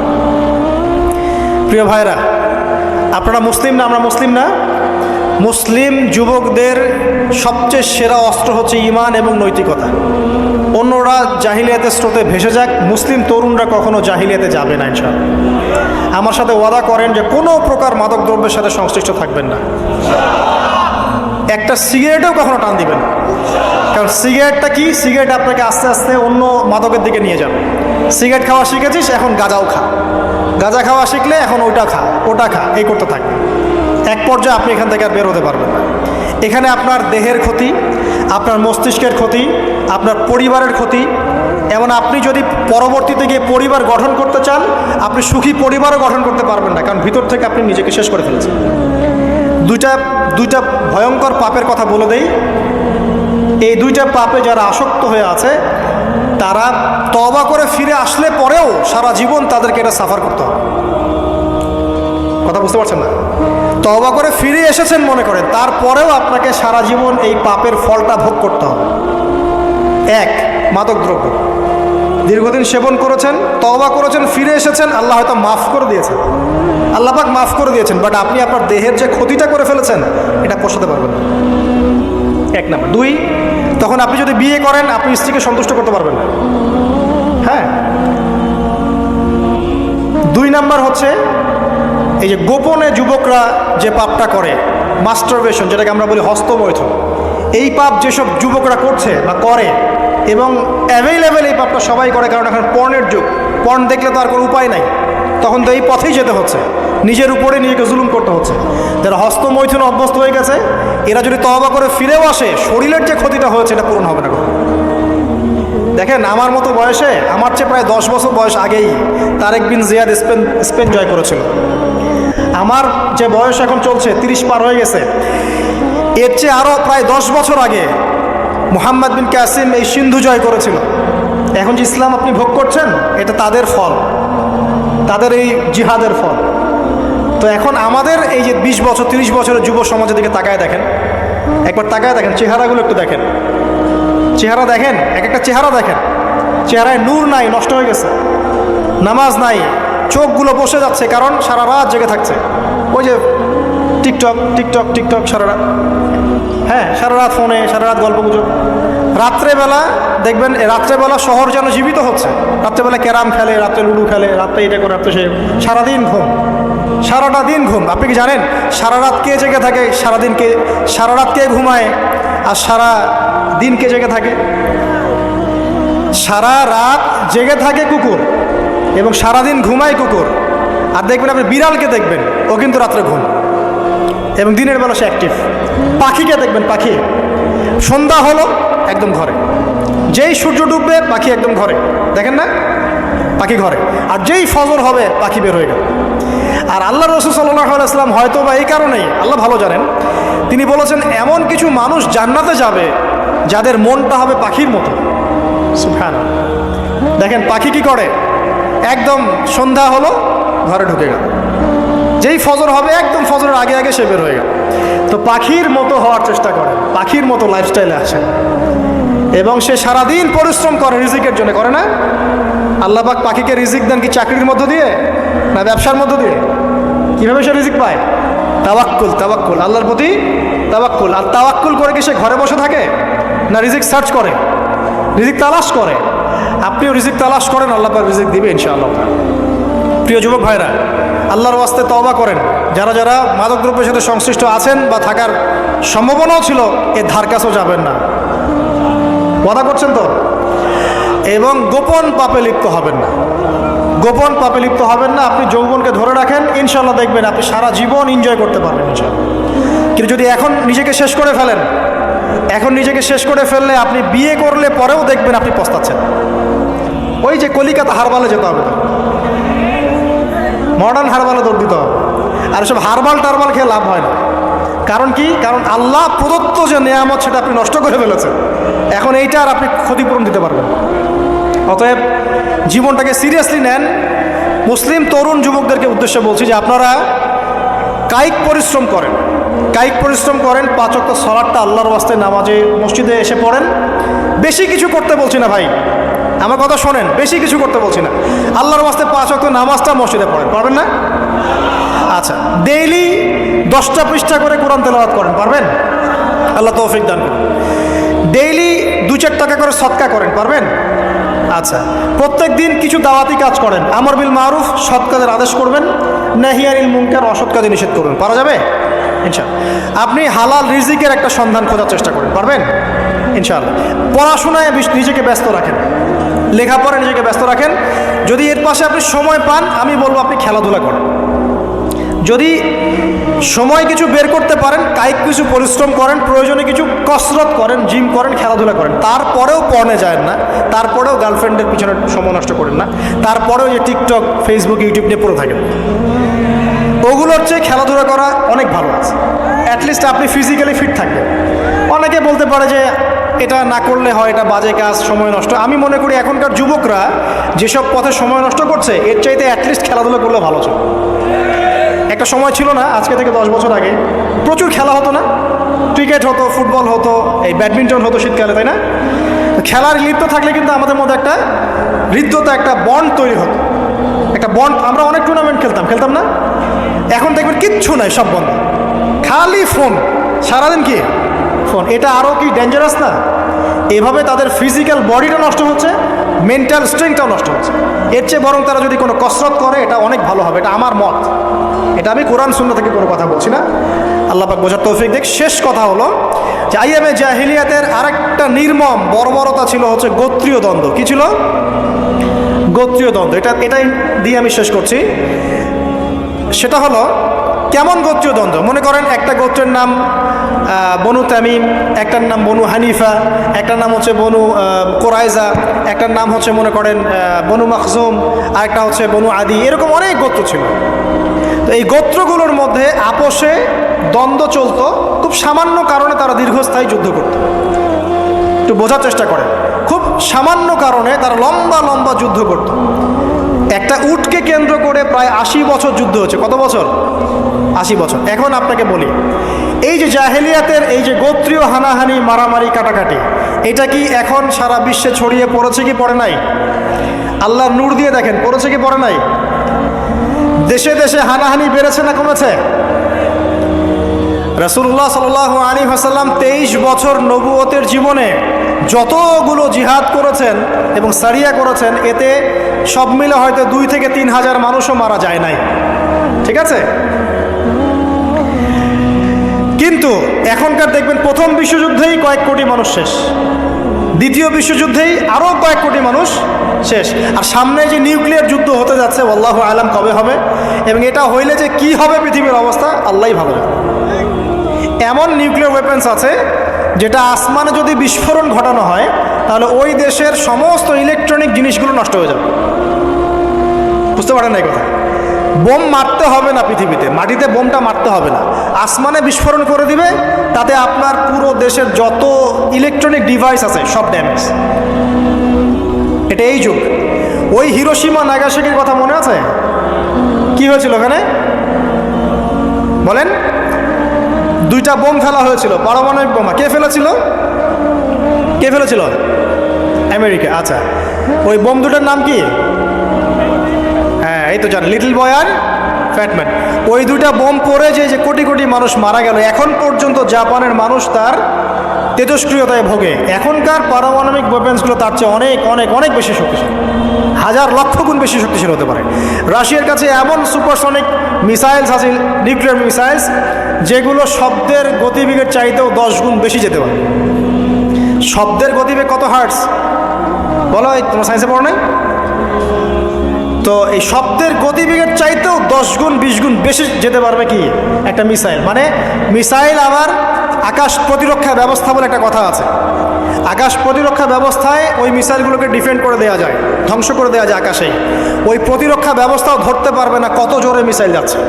প্রিয় ভাইরা, আপনারা মুসলিম না? আমরা মুসলিম না? মুসলিম যুবকদের সবচেয়ে সেরা অস্ত্র হচ্ছে ঈমান এবং নৈতিকতা। অন্যরা জাহিলিয়াতের স্রোতে ভেসে যাক, মুসলিম তরুণরা কখনো জাহিলিয়াতে যাবে না ইনশাআল্লাহ। আমার সাথে ওয়াদা করেন যে কোনো প্রকার মাদক দ্রব্যের সাথে সংশ্লিষ্ট থাকবেন না, একটা সিগারেটেও কখনো টান দিবেন না। কারণ সিগারেটটা কি, সিগারেট আপনাকে আস্তে আস্তে অন্য মাদকের দিকে নিয়ে যাবে। সিগারেট খাওয়া শিখেছিস, এখন গাঁজাও খা, গাঁজা খাওয়া শিখলে এখন ওটা খা, ওটা খা, এই করতে থাকবে। এক পর্যায়ে আপনি এখান থেকে আর বের হতে পারবেন না। এখানে আপনার দেহের ক্ষতি, আপনার মস্তিষ্কের ক্ষতি, আপনার পরিবারের ক্ষতি, এমন আপনি যদি পরবর্তীতে গিয়ে পরিবার গঠন করতে চান, আপনি সুখী পরিবারও গঠন করতে পারবেন না, কারণ ভিতর থেকে আপনি নিজেকে শেষ করে ফেলেছেন। দুইটা ভয়ঙ্কর পাপের কথা বলে দেই। এই দুইটা পাপে যারা আসক্ত হয়ে আছে, তারা তওবা করে ফিরে আসলে পরেও সারা জীবন তাদেরকে এটা সাফার করতে হবে। কথা বুঝতে পারছেন না? তওবা করে ফিরে এসেছেন মনে করেন, তারপরেও আপনাকে সারা জীবন এই পাপের ফলটা ভোগ করতে হবে। এক, মাদকদ্রব্য দীর্ঘদিন সেবন করেছেন, তওবা করেছেন, ফিরে এসেছেন, আল্লাহ হয়তো মাফ করে দিয়েছেন, আল্লাহ পাক মাফ করে দিয়েছেন, বাট আপনি আপনার দেহের যে ক্ষতিটা করে ফেলেছেন এটা পোষাতে পারবেন না। এক নাম্বার। দুই, তখন আপনি যদি বিয়ে করেন, আপনি স্ত্রীকে সন্তুষ্ট করতে পারবেন না। হ্যাঁ। দুই নাম্বার হচ্ছে এই যে গোপনে যুবকরা যে পাপটা করে, মাস্টারবেশন, যেটাকে আমরা বলি হস্তমৈথুন, এই পাপ যেসব যুবকরা করছে বা করে, এবং অ্যাভেলেবেল এই পাপটা সবাই করে, কারণ এখন পর্নের যুগ, পর্ন দেখলে তো আর কোনো উপায় নাই, তখন তো এই পথেই যেতে হচ্ছে, নিজের উপরে নিজেকে জুলুম করতে হচ্ছে। যারা হস্তমৈথুন অভ্যস্ত হয়ে গেছে, এরা যদি তওবা করে ফিরেও আসে, শরীরের যে ক্ষতিটা হয়েছে এটা পূরণ হবে না। দেখেন, আমার মতো বয়সে, আমার চেয়ে প্রায় 10 বছর বয়স আগেই তারেক বিন জিয়াদ স্পেন জয় করেছিল। আমার যে বয়স এখন চলছে 30 পার হয়ে গেছে, এর চেয়ে আরও প্রায় 10 বছর আগে মুহাম্মদ বিন কাসিম এই সিন্ধু জয় করেছিল। এখন যে ইসলাম আপনি ভোগ করছেন, এটা তাদের ফল, তাদের এই জিহাদের ফল। তো এখন আমাদের এই যে 20 বছর 30 বছরের যুব সমাজের দিকে তাকায় দেখেন, একবার তাকায় দেখেন, চেহারাগুলো একটু দেখেন, চেহারা দেখেন, এক একটা চেহারা দেখেন, চেহারায় নূর নাই, নষ্ট হয়ে গেছে, নামাজ নাই, চোখগুলো বসে যাচ্ছে, কারণ সারা রাত জেগে থাকছে। ওই যে টিকটক টিকটক টিকটক সারা রাত, হ্যাঁ, সারা রাত ফোনে, সারা রাত গল্প গুজব। রাত্রেবেলা দেখবেন, রাত্রেবেলা শহর যেন জীবিত হচ্ছে, রাত্রেবেলা ক্যারাম খেলে, রাত্রে লুডু খেলে, রাত্রে এটা করে, রাত্রে সে, সারাদিন ঘুম, সারাটা দিন ঘুম। আপনি কি জানেন সারা রাত কে জেগে থাকে, সারা রাত কে ঘুমায়, আর সারা দিন কে জেগে থাকে? সারা রাত জেগে থাকে কুকুর, এবং সারাদিন ঘুমায় কুকুর। আর দেখবেন আপনি বিড়ালকে দেখবেন, ও কিন্তু রাত্রে ঘুম, এবং দিনের বেলা সে অ্যাক্টিভ। পাখিকে দেখবেন, পাখি সন্ধ্যা হলো একদম ঘরে, যেই সূর্য ডুববে পাখি একদম ঘরে, দেখেন না, পাখি ঘরে। আর যেই ফজর হবে পাখি বের হয়ে গেল। আর আল্লাহ রাসূল সাল্লাল্লাহু আলাইহি ওয়াসাল্লাম হয়তো বা এই কারণেই, আল্লাহ ভালো জানেন, তিনি বলেছেন এমন কিছু মানুষ জান্নাতে যাবে যাদের মনটা হবে পাখির মতো। সুবহানাল্লাহ। দেখেন পাখি কি করে, একদম সন্ধ্যা হলো ঘরে ঢুকে গেল, যেই ফজর হবে একদম ফজরের আগে আগে সে বের হয়ে গেল। তো পাখির মতো হওয়ার চেষ্টা করে, পাখির মতো লাইফস্টাইলে আসে, এবং সে সারাদিন পরিশ্রম করে রিজিকের জন্য, করে না? আল্লাহ পাক পাখিকে রিজিক দেন কি চাকরির মধ্য দিয়ে, না ব্যবসার মধ্য দিয়ে? কীভাবে সে রিজিক পায়? তাওয়াক্কুল, তাওয়াক্কুল, আল্লাহর প্রতি তাওয়াক্কুল। আর তাওয়াক্কুল করে কি সে ঘরে বসে থাকে, না রিজিক সার্চ করে, রিজিক তালাশ করে? আপনিও রিজিক তালাশ করেন, আল্লাহ পাক রিজিক দিবে ইনশাআল্লাহ। প্রিয় যুবক ভাইরা, আল্লাহর ওয়াস্তে তওবা করেন। যারা যারা মাদকদ্রব্যের সাথে সংশ্লিষ্ট আছেন বা থাকার সম্ভাবনাও ছিল, এর ধার কাছেও যাবেন না। ওয়াদা করছেন তো? এবং গোপন পাপে লিপ্ত হবেন না, গোপন পাপে লিপ্ত হবেন না। আপনি যৌবনকে ধরে রাখেন, ইনশাল্লাহ দেখবেন আপনি সারা জীবন এনজয় করতে পারবেন ইনশাল্লাহ। কিন্তু যদি এখন নিজেকে শেষ করে ফেলেন, এখন নিজেকে শেষ করে ফেললে আপনি বিয়ে করলে পরেও দেখবেন আপনি পস্তাচ্ছেন। ওই যে কলিকাতা হারবালে যেতে হবে, মডার্ন হারবালে দৌড় দিতে হবে। আর সব হারবাল টারবাল খেয়ে লাভ হয় না। কারণ কি? কারণ আল্লাহ প্রদত্ত যে নেয়ামত সেটা আপনি নষ্ট করে ফেলেছেন, এখন এইটা আর আপনি ক্ষতিপূরণ দিতে পারবেন। অতএব জীবনটাকে সিরিয়াসলি নেন। মুসলিম তরুণ যুবকদেরকে উদ্দেশ্যে বলছি যে আপনারা কায়িক পরিশ্রম করেন, কায়িক পরিশ্রম করেন। 5 ওয়াক্ত সালাতটা আল্লাহর ওয়াস্তে নামাজে মসজিদে এসে পড়েন। বেশি কিছু করতে বলছি না ভাই, আমার কথা শোনেন, বেশি কিছু করতে বলছি না। আল্লাহর ওয়াস্তে 5 ওয়াক্ত নামাজটা মসজিদে পড়েন, পারবেন না? আচ্ছা, ডেইলি 10টা পৃষ্ঠা করে কোরআন তেলাওয়াত করেন, পারবেন? আল্লাহ তৌফিক দান করুন। ডেইলি 2-4 টাকা করে সদকা করেন, পারবেন? আচ্ছা, প্রত্যেক দিন কিছু দাওয়াতি কাজ করেন, আমর বিল মারুফ, সৎ কাজের আদেশ করবেন, নাহি আনিল মুনকার, অসৎ কাজে নিষেধ করবেন, পারা যাবে ইনশাআল্লাহ। আপনি হালাল রিজিকের একটা সন্ধান খোঁজার চেষ্টা করেন, পারবেন ইনশাআল্লাহ। পড়াশোনায় নিজেকে ব্যস্ত রাখেন, লেখাপড়ায় নিজেকে ব্যস্ত রাখেন। যদি এর পাশে আপনি সময় পান, আমি বলবো আপনি খেলাধুলা করেন। যদি সময় কিছু বের করতে পারেন, কায়িক কিছু পরিশ্রম করেন, প্রয়োজনে কিছু কসরত করেন, জিম করেন, খেলাধুলা করেন, তারপরেও পড়নে যায় না, তারপরেও গার্লফ্রেন্ডের পিছনে সময় নষ্ট করেন না, তারপরেও যে টিকটক, ফেসবুক, ইউটিউব নিয়ে পড়ে থাকেন, ওগুলোর চেয়ে খেলাধুলা করা অনেক ভালো আছে। অ্যাটলিস্ট আপনি ফিজিক্যালি ফিট থাকবেন। অনেকে বলতে পারে যে এটা না করলে হয়, এটা বাজে কাজ, সময় নষ্ট। আমি মনে করি এখনকার যুবকরা যেসব পথে সময় নষ্ট করছে, এর চাইতে অ্যাটলিস্ট খেলাধুলা করলে ভালো ছিল। একটা সময় ছিল না, আজকে থেকে 10 বছর আগে প্রচুর খেলা হতো না? ক্রিকেট হতো, ফুটবল হতো, এই ব্যাডমিন্টন হতো শীতকালে, তাই না? খেলার লিপ্ত থাকলে কিন্তু আমাদের মধ্যে একটা হৃদ্যতা, একটা বন্ড তৈরি হতো, একটা বন্ড। আমরা অনেক টুর্নামেন্ট খেলতাম না? এখন দেখবেন কিচ্ছু নাই, সব বন্ধ, খালি ফোন, সারাদিন কি ফোন। এটা আরও কি ডেঞ্জারাস না? এভাবে তাদের ফিজিক্যাল বডিটা নষ্ট হচ্ছে, মেন্টাল স্ট্রেংথটাও নষ্ট হচ্ছে। এর চেয়ে বরং তারা যদি কোনো কসরত করে, এটা অনেক ভালো হবে, এটা আমার মত। এটা আমি কোরআন সুন্নাহ থেকে কোনো কথা বলছি না, আল্লাহ পাক বোঝার তৌফিক দেখ। শেষ কথা হলো যে আইয়ামে জাহিলিয়াতের আরেকটা নির্মম বর্বরতা ছিল হচ্ছে গোত্রীয় দ্বন্দ্ব। কি ছিল? গোত্রীয় দ্বন্দ্ব। এটাই দিয়ে আমি শেষ করছি। সেটা হলো কেমন গোত্রীয় দ্বন্দ্ব? মনে করেন একটা গোত্রের নাম বনু তামিম, একটার নাম বনু হানিফা, একটার নাম হচ্ছে বনু কোরাইজা, একটার নাম হচ্ছে মনে করেন বনু মাখজুম, আরেকটা হচ্ছে বনু আদি। এরকম অনেক গোত্র ছিল। তো এই গোত্রগুলোর মধ্যে আপোষে দ্বন্দ্ব চলতো, খুব সামান্য কারণে তারা দীর্ঘস্থায়ী যুদ্ধ করত। একটু বোঝার চেষ্টা করে, খুব সামান্য কারণে তারা লম্বা লম্বা যুদ্ধ করত। একটা উটকে কেন্দ্র করে প্রায় 80 বছর যুদ্ধ হচ্ছে। কত বছর? 80 বছর। এখন আপনাকে বলি, এই যে জাহেলিয়াতের এই যে গোত্রীয় হানাহানি, মারামারি, কাটাকাটি, এটা কি এখন সারা বিশ্বে ছড়িয়ে পড়েছে কি পড়ে নাই? আল্লাহর নূর দিয়ে দেখেন, পড়েছে কি পড়ে নাই? দেশে দেশে হানাহানি বেড়েছে না কমেছে? রাসূলুল্লাহ সাল্লাল্লাহু আলাইহি ওয়াসাল্লাম 23 বছর নবুয়তের জীবনে যতগুলো জিহাদ করেছেন এবং সারিয়া করেছেন, এতে সব মিলে হয়তো 2 থেকে 3 হাজার মানুষও মারা যায় নাই, ঠিক আছে? কিন্তু এখনকার দেখবেন প্রথম বিশ্বযুদ্ধেই কয়েক কোটি মানুষ শেষ, দ্বিতীয় বিশ্বযুদ্ধেই আরও কয়েক কোটি মানুষ শেষ, আর সামনে যে নিউক্লিয়ার যুদ্ধ হতে যাচ্ছে, আল্লাহু আলাম কবে হবে, এবং এটা হইলে যে কি হবে পৃথিবীর অবস্থা আল্লাহই ভালো জানে। এমন নিউক্লিয়ার ওয়েপন্স আছে যেটা আসমানে যদি বিস্ফোরণ ঘটানো হয়, তাহলে ওই দেশের সমস্ত ইলেকট্রনিক জিনিসগুলো নষ্ট হয়ে যাবে। বুঝতে পারেন না এই কথা? বোম মারতে হবে না পৃথিবীতে, মাটিতে বোমটা মারতে হবে না, আসমানে বিস্ফোরণ করে দিবে, তাতে আপনার পুরো দেশের যত ইলেকট্রনিক ডিভাইস আছে সব ড্যামেজ। এটা এই যুগ। ওই হিরোশিমা নাগাসাকির কথা মনে আছে? কি হয়েছিল ওখানে বলেন? 2টা বোম ফেলা হয়েছিল, পারমাণবিক বোমা। কে ফেলেছিল? কে ফেলেছিল? আমেরিকা। আচ্ছা, ওই বোম দুটার নাম কি? হ্যাঁ, এই তো জানেন, লিটল বয় আর ফ্যাটম্যান। ওই 2টা বোম পড়ে যে কোটি কোটি মানুষ মারা গেল, এখন পর্যন্ত জাপানের মানুষ তার তেজস্ক্রিয়তায় ভোগে। এখনকার পারমাণবিক ওয়েপন্সগুলো তার চেয়ে অনেক অনেক অনেক বেশি শক্তিশালী, হাজার লক্ষ গুণ বেশি শক্তিশালী হতে পারে। রাশিয়ার কাছে এমন সুপারসনিক মিসাইলস আছে, নিউক্লিয়ার মিসাইলস, যেগুলো শব্দের গতিবেগের চাইতেও 10 গুণ বেশি যেতে পারে। শব্দের গতিবেগ কত হার্টস বলো? তোমার সায়েন্সে পড়ো নাই? তো এই শব্দের গতিবেগের চাইতেও 10 গুণ 20 গুণ বেশি যেতে পারবে কি একটা মিসাইল। মানে মিসাইল আবার আকাশ প্রতিরক্ষা ব্যবস্থা বলে একটা কথা আছে। আকাশ প্রতিরক্ষা ব্যবস্থায় ওই মিসাইলগুলোকে ডিফেন্ড করে দেওয়া যায়, ধ্বংস করে দেওয়া যায় আকাশেই। ওই প্রতিরক্ষা ব্যবস্থাও ধরতে পারবে না কত জোরে মিসাইল যাচ্ছে।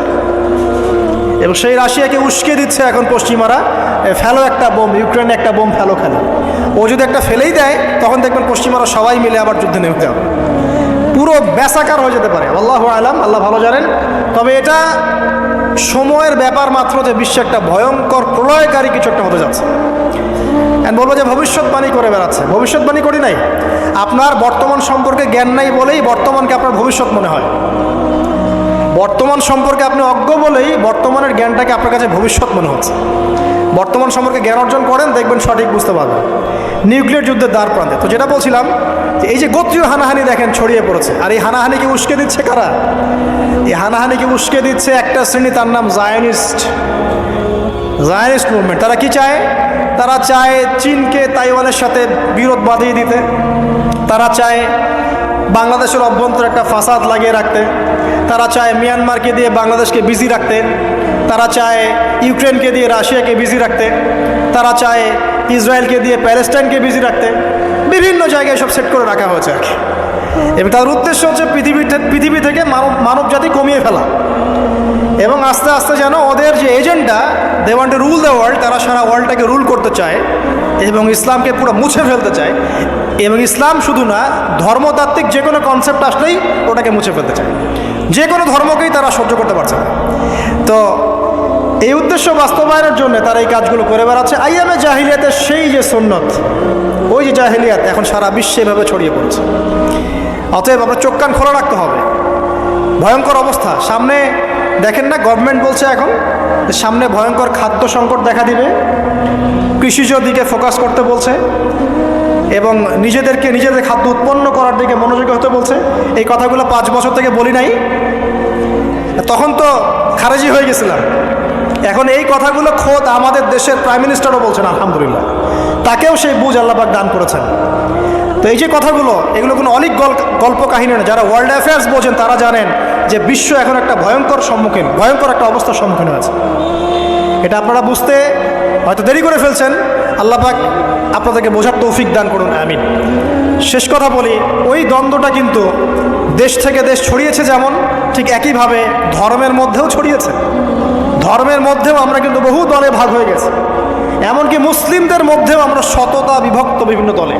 এবং সেই রাশিয়াকে উস্কে দিচ্ছে এখন পশ্চিমারা, ফেলো একটা বোম, ইউক্রেনে একটা বোম ফেলো খেলো। ও যদি একটা ফেলেই দেয়, তখন দেখবেন পশ্চিমারা সবাই মিলে আবার যুদ্ধে নেমে যাবে, পুরো ব্যাসাকার হয়ে যেতে পারে। আল্লাহু আলাম, আল্লাহ ভালো জানেন। তবে এটা সময়ের ব্যাপার মাত্র যে বিশ্বে একটা ভয়ঙ্কর প্রলয়কারী কিছু একটা হতে যাচ্ছে। বলবো যে ভবিষ্যৎবাণী করে বেড়াচ্ছে। ভবিষ্যৎবাণী করি নাই, আপনার বর্তমান সম্পর্কে জ্ঞান নাই বলেই বর্তমানকে আপনার ভবিষ্যৎ মনে হয়। বর্তমান সম্পর্কে আপনি অজ্ঞ বলেই বর্তমানের জ্ঞানটাকে আপনার কাছে ভবিষ্যৎ মনে হচ্ছে। বর্তমান সম্পর্কে জ্ঞান অর্জন করেন, দেখবেন সঠিক বুঝতে পারবেন। নিউক্লিয়ার যুদ্ধের দ্বার প্রান্তে। তো যেটা বলছিলাম যে এই যে গোত্রীয় হানাহানি দেখেন ছড়িয়ে পড়েছে, আর এই হানাহানিকে উস্কে দিচ্ছে কারা? এই হানাহানিকে উস্কে দিচ্ছে একটা শ্রেণী, তার নাম জায়নিস্ট মুভমেন্ট। তারা কি চায়? তারা চায় চীনকে তাইওয়ানের সাথে বিরোধ বাঁধিয়ে দিতে, তারা চায় বাংলাদেশের অভ্যন্তরে একটা ফাসাদ লাগিয়ে রাখতে, তারা চায় মিয়ানমারকে দিয়ে বাংলাদেশকে বিজি রাখতে, তারা চায় ইউক্রেনকে দিয়ে রাশিয়াকে বিজি রাখতে, তারা চায় ইসরায়েলকে দিয়ে প্যালেস্টাইনকে বিজি রাখতে। বিভিন্ন জায়গায় সব সেট করে রাখা হয়েছে আর কি। এবং তার উদ্দেশ্য হচ্ছে পৃথিবী থেকে মানব জাতি কমিয়ে ফেলা, এবং আস্তে আস্তে যেন ওদের যে agenda, they want to rule the world, তারা সারা ওয়ার্ল্ডটাকে রুল করতে চায় এবং ইসলামকে পুরো মুছে ফেলতে চায়। এবং ইসলাম শুধু না, ধর্মতাত্ত্বিক যে কোনো কনসেপ্ট আসলেই ওটাকে মুছে ফেলতে চায়। যে কোনো ধর্মকেই তারা সহ্য করতে পারছে না। তো এই উদ্দেশ্য বাস্তবায়নের জন্য তারা এই কাজগুলো করে বেড়াচ্ছে। আইয়ামে জাহিলিয়াতের সেই যে সুন্নত, ওই যে জাহিলিয়াত এখন সারা বিশ্বে এভাবে ছড়িয়ে পড়েছে। অতএব আমরা চোখ কান খোলা রাখতে হবে। ভয়ঙ্কর অবস্থা সামনে। দেখেন না, গভর্নমেন্ট বলছে এখন সামনে ভয়ঙ্কর খাদ্য সংকট দেখা দিবে, কৃষিজ দিকে ফোকাস করতে বলছে এবং নিজেদের খাদ্য উৎপন্ন করার দিকে মনোযোগী হতে বলছে। এই কথাগুলো 5 বছর থেকে বলি নাই, তখন তো খারেজি হয়ে গেছিলাম। এখন এই কথাগুলো খোদ আমাদের দেশের প্রাইম মিনিস্টারও বলছেন, আলহামদুলিল্লাহ, তাকেও সেই বুঝ আল্লাহ পাক দান করেছেন। তো এই যে কথাগুলো, এগুলো কোনো অনেক গল্প কাহিনী না। যারা ওয়ার্ল্ড অ্যাফেয়ার্স বোঝেন তারা জানেন যে বিশ্ব এখন একটা ভয়ঙ্কর একটা অবস্থার সম্মুখীন হয়েছে। এটা আপনারা বুঝতে হয়তো দেরি করে ফেলছেন। আল্লাহ পাক আপনাদেরকে বোঝার তৌফিক দান করুন, আমিন। শেষ কথা বলি, ওই দ্বন্দ্বটা কিন্তু দেশ থেকে দেশ ছড়িয়েছে, যেমন ঠিক একইভাবে ধর্মের মধ্যেও ছড়িয়েছে। ধর্মের মধ্যেও আমরা কিন্তু বহু দলে ভাগ হয়ে গেছি। এমনকি মুসলিমদের মধ্যেও আমরা শততা বিভক্ত বিভিন্ন দলে,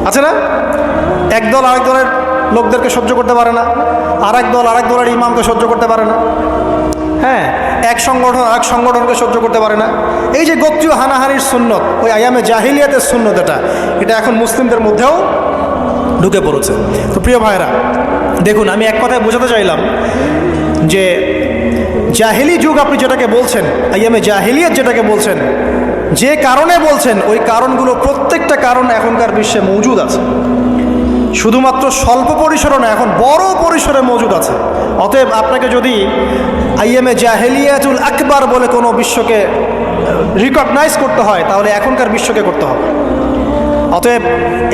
আছে না? এক দল আরেক দলের লোকদেরকে সহ্য করতে পারে না, আরেক দল আরেক দলের ইমামকে সহ্য করতে পারে না, হ্যাঁ, এক সংগঠন আরেক সংগঠনকে সহ্য করতে পারে না। এই যে গোত্রীয় হানাহানির সুন্নত, ওই আইয়ামে জাহিলিয়াতের সুন্নত, এটা এখন মুসলিমদের মধ্যেও ঢুকে পড়েছে। তো প্রিয় ভাইরা, দেখুন, আমি এক কথায় বোঝাতে চাইলাম যে জাহিলি যুগ আপনি যেটাকে বলছেন, আইয়ামে জাহিলিয়াত যেটাকে বলছেন, যে কারণে বলছেন, ওই কারণগুলো প্রত্যেকটা কারণ এখনকার বিশ্বে মজুদ আছে। শুধুমাত্র স্বল্প পরিসরে না, এখন বড় পরিসরে মজুদ আছে। অতএব আপনাকে যদি আইয়ামে জাহিলিয়াতুল আকবার বলে কোনো বিশ্বকে রিকগনাইজ করতে হয়, তাহলে এখনকার বিশ্বকে করতে হবে। অতএব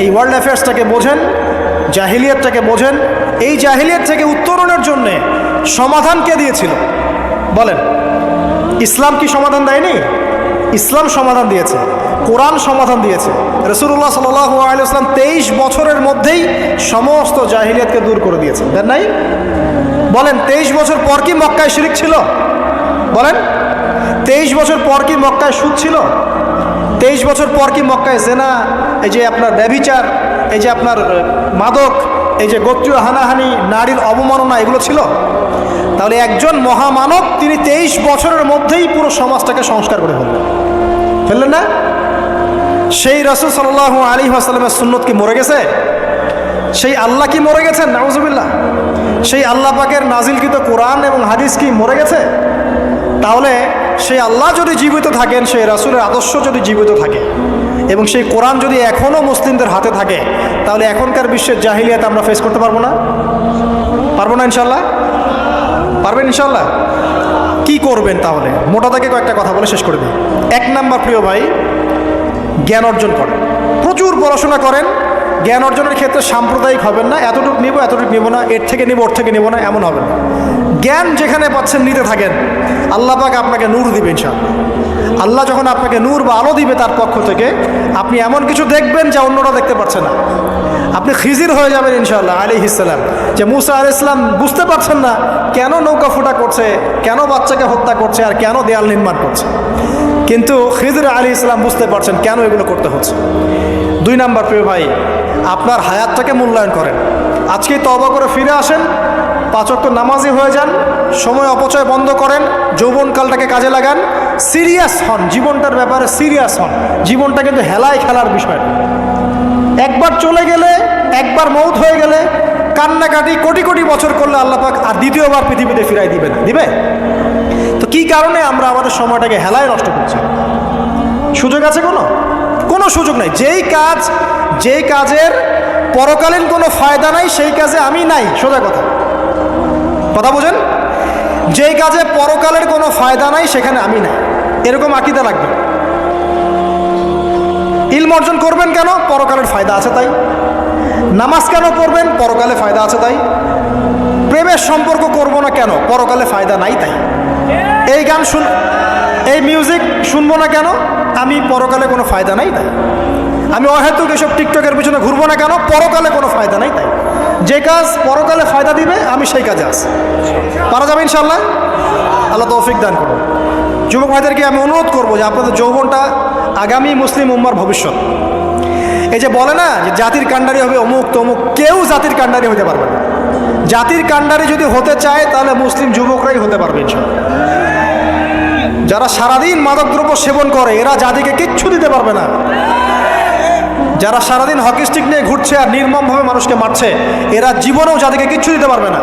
এই ওয়ার্ল্ড অ্যাফেয়ার্সটাকে বোঝেন, জাহিলিয়াতটাকে বোঝেন। এই জাহিলিয়াত থেকে উত্তরণের জন্যে সমাধান কে দিয়েছিল বলেন? ইসলাম কি সমাধান দেয়নি? ইসলাম সমাধান দিয়েছে, কোরআন সমাধান দিয়েছে। রাসূলুল্লাহ সাল্লাল্লাহু আলাইহি ওয়াসাল্লাম 23 বছরের মধ্যেই সমস্ত জাহিলিয়াতকে দূর করে দিয়েছেন, দেন নাই? বলেন, 23 বছর পর কি মক্কায় শিরক ছিল? বলেন, 23 বছর পর কি মক্কায় সুদ ছিল? 23 বছর পর কি মক্কায় জেনা, এই যে আপনার ব্যভিচার, এই যে আপনার মাদক, এই যে গোত্রীয় হানাহানি, নারীর অবমাননা, এগুলো ছিল? তাহলে একজন মহামানব তিনি 23 বছরের মধ্যেই পুরো সমাজটাকে সংস্কার করে ফেললেন না? সেই রাসূল সাল্লাল্লাহু আলাইহি ওয়াসাল্লামের সুন্নত কি মরে গেছে? সেই আল্লাহ কি মরে গেছেন? নাউজুবিল্লাহ। সেই আল্লাহ পাকের নাজিলকৃত কোরআন এবং হাদিস কি মরে গেছে? তাহলে সেই আল্লাহ যদি জীবিত থাকেন, সেই রাসূলের আদর্শ যদি জীবিত থাকে এবং সেই কোরআন যদি এখনও মুসলিমদের হাতে থাকে, তাহলে এখনকার বিশ্বের জাহিলিয়াত আমরা ফেস করতে পারবো না? পারবো না ইনশাল্লাহ? পারবেন ইনশাল্লাহ? কি করবেন তাহলে? মোটা থেকে কয়েকটা কথা বলে শেষ করে দিই। 1 নাম্বার, প্রিয় ভাই, জ্ঞান অর্জন করেন, প্রচুর পড়াশোনা করেন। জ্ঞান অর্জনের ক্ষেত্রে সাম্প্রদায়িক হবেন না, এতটুকু নিব এতটুকু নিব না, এর থেকে নিব ওর থেকে নিব না, এমন হবে না। জ্ঞান যেখানে পাচ্ছেন নিতে থাকেন, আল্লাহ পাক আপনাকে নূর দিবে ইনশাআল্লাহ। আল্লাহ যখন আপনাকে নূর বা আলো দিবে তার পক্ষ থেকে, আপনি এমন কিছু দেখবেন যা অন্যরা দেখতে পারছে না। আপনি খিজির হয়ে যাবেন ইনশাআল্লাহ আলাইহিস সালাম। যে মুসা আলাইহিস সালাম বুঝতে পারছেন না কেন নৌকা ফুটা করছে, কেন বাচ্চাকে হত্যা করছে, আর কেন দেয়াল নির্মাণ করছে, কিন্তু খিজির আলাইহিস সালাম বুঝতে পারছেন কেন এগুলো করতে হচ্ছে। 2 নাম্বার, প্রিয় ভাই, আপনার হায়াতটাকে মূল্যায়ন করেন। আজকেই তওবা করে ফিরে আসেন, 5 ওয়াক্ত নামাজি হয়ে যান, সময় অপচয় বন্ধ করেন, যৌবনকালটাকে কাজে লাগান, সিরিয়াস হন, জীবনটার ব্যাপারে সিরিয়াস হন। জীবনটা কিন্তু হেলায় খেলার বিষয়। একবার চলে গেলে, একবার মৌত হয়ে গেলে কান্নাকাটি কোটি কোটি বছর করলে আল্লাহ পাক আর দ্বিতীয়বার পৃথিবীতে ফিরাই দিবে না, দিবে? তো কি কারণে আমরা আমাদের সময়টাকে হেলায় নষ্ট করছি? সুযোগ আছে কোনো সুযোগ নাই। যেই কাজের পরকালীন কোনো ফায়দা নাই সেই কাজে আমি নাই, সোজা কথা বোঝেন? যেই কাজে পরকালের কোনো ফায়দা নাই সেখানে আমি নাই, এরকম আকীদা লাগবে। ইলম অর্জন করবেন কেন? পরকালের ফায়দা আছে তাই। নামাজ কেন পড়বেন? পরকালে ফায়দা আছে তাই। প্রেমের সম্পর্ক করব না কেন? পরকালে ফায়দা নাই তাই। এই মিউজিক শুনবো না কেন? আমি পরকালে কোনো ফায়দা নাই তাই। আমি অহেতুক এসব টিকটকের পিছনে ঘুরবো না কেন? পরকালে কোনো ফায়দা নাই তাই। যে কাজ পরকালে ফায়দা দিবে আমি সেই কাজে আছি। পারা যাবে ইনশাল্লাহ? আল্লাহ তৌফিক দান করুন। যুবক ভাইদেরকে আমি অনুরোধ করবো যে আপনাদের যৌবনটা আগামী মুসলিম উম্মার ভবিষ্যৎ। এই যে বলে না যে জাতির কাণ্ডারি হবে অমুক তমুক, কেউ জাতির কাণ্ডারি হতে পারবে না। জাতির কাণ্ডারি যদি হতে চায় তাহলে মুসলিম যুবকরাই হতে পারবে ইনশাল্লাহ। যারা সারাদিন মাদকদ্রব্য সেবন করে এরা জাতিকে কিচ্ছু দিতে পারবে না। যারা সারাদিন হকি স্টিক নিয়ে ঘুরছে আর নির্মমভাবে মানুষকে মারছে এরা জীবনেও জাতিকে কিচ্ছু দিতে পারবে না।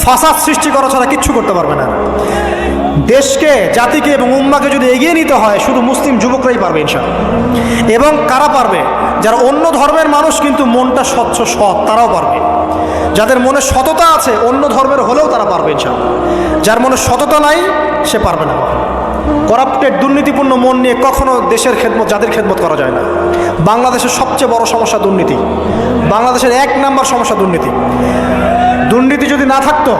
ফাসাদ সৃষ্টি করা ছাড়া কিচ্ছু করতে পারবে না। দেশকে, জাতিকে এবং উম্মাকে যদি এগিয়ে নিতে হয় শুধু মুসলিম যুবকরাই পারবে ইনশাআল্লাহ। এবং কারা পারবে? যারা অন্য ধর্মের মানুষ কিন্তু মনটা স্বচ্ছ সৎ, তারাও পারবে। যাদের মনে সততা আছে অন্য ধর্মের হলেও তারা পারবে ইনশাআল্লাহ। যার মনে সততা নাই সে পারবে না। করাপ্টেড, দুর্নীতিপূর্ণ মন নিয়ে কখনো দেশের খেদমত, জাতির খেদমত করা যায় না। বাংলাদেশের সবচেয়ে বড় সমস্যা দুর্নীতি। বাংলাদেশের 1 নম্বর সমস্যা দুর্নীতি। দুর্নীতি যদি না থাকতো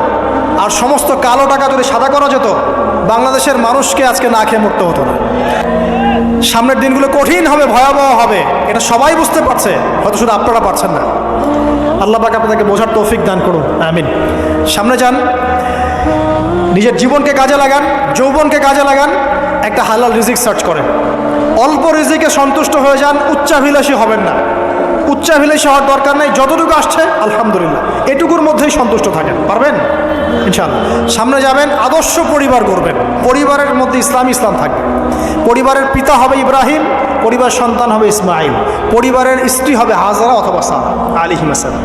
আর সমস্ত কালো টাকা যদি সাদা করা যেত বাংলাদেশের মানুষকে আজকে না খেয়ে মরতে হতো না। সামনের দিনগুলো কঠিন হবে, ভয়াবহ হবে, এটা সবাই বুঝতে পারছে, হয়তো শুধু আপনারা পারছেন না। আল্লাহ পাক আপনাদেরকে বোঝার তৌফিক দান করুন, আমিন। সামনে যান, নিজের জীবনকে কাজে লাগান, যৌবনকে কাজে লাগান, একটা হালাল রিজিক সার্চ করেন। অল্প রিজিকে সন্তুষ্ট হয়ে যান, উচ্চাভিলাষী হবেন না। উচ্চাভিলাষী হওয়ার দরকার নেই, যতটুকু আসছে আলহামদুলিল্লাহ, এটুকুর মধ্যেই সন্তুষ্ট থাকেন, পারবেন ইনশাআল্লাহ। সামনে যাবেন, আদর্শ পরিবার করবেন, পরিবারের মধ্যে ইসলাম থাকবে। পরিবারের পিতা হবে ইব্রাহিম, পরিবার সন্তান হবে ইসমাইল, পরিবারের স্ত্রী হবে হাজরা অথবা সারা আলাইহিস সালাম।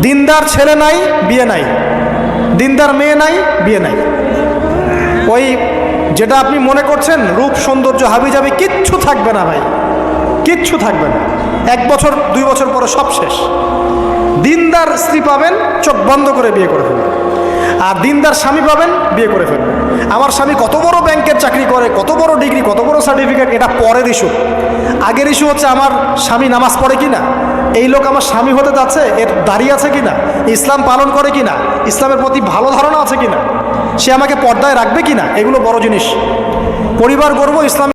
দিনদার ছেলে নাই, বিয়ে নাই, দিনদার মেয়ে নাই, বিয়ে নাই। ওই যেটা আপনি মনে করছেন রূপ সৌন্দর্য হাবিজাবি কিচ্ছু থাকবে না ভাই, কিচ্ছু থাকবে না। 1 বছর 2 বছর পরে সব শেষ। দিনদার স্ত্রী পাবেন, চোখ বন্ধ করে বিয়ে করে ফেলবেন। আর দিনদার স্বামী পাবেন, বিয়ে করে ফেলবেন। আমার স্বামী কত বড় ব্যাংকের চাকরি করে, কত বড় ডিগ্রি, কত বড় সার্টিফিকেট, এটা পরের ইস্যু। আগের ইস্যু হচ্ছে আমার স্বামী নামাজ পড়ে কিনা, এই লোক আমার স্বামী হতে যাচ্ছে, এর দাঁড়িয়ে আছে কিনা, ইসলাম পালন করে কিনা, ইসলামের প্রতি ভালো ধারণা আছে কিনা, সে আমাকে পর্দায় রাখবে কিনা, এগুলো বড় জিনিস। পরিবার গড়ব, ইসলাম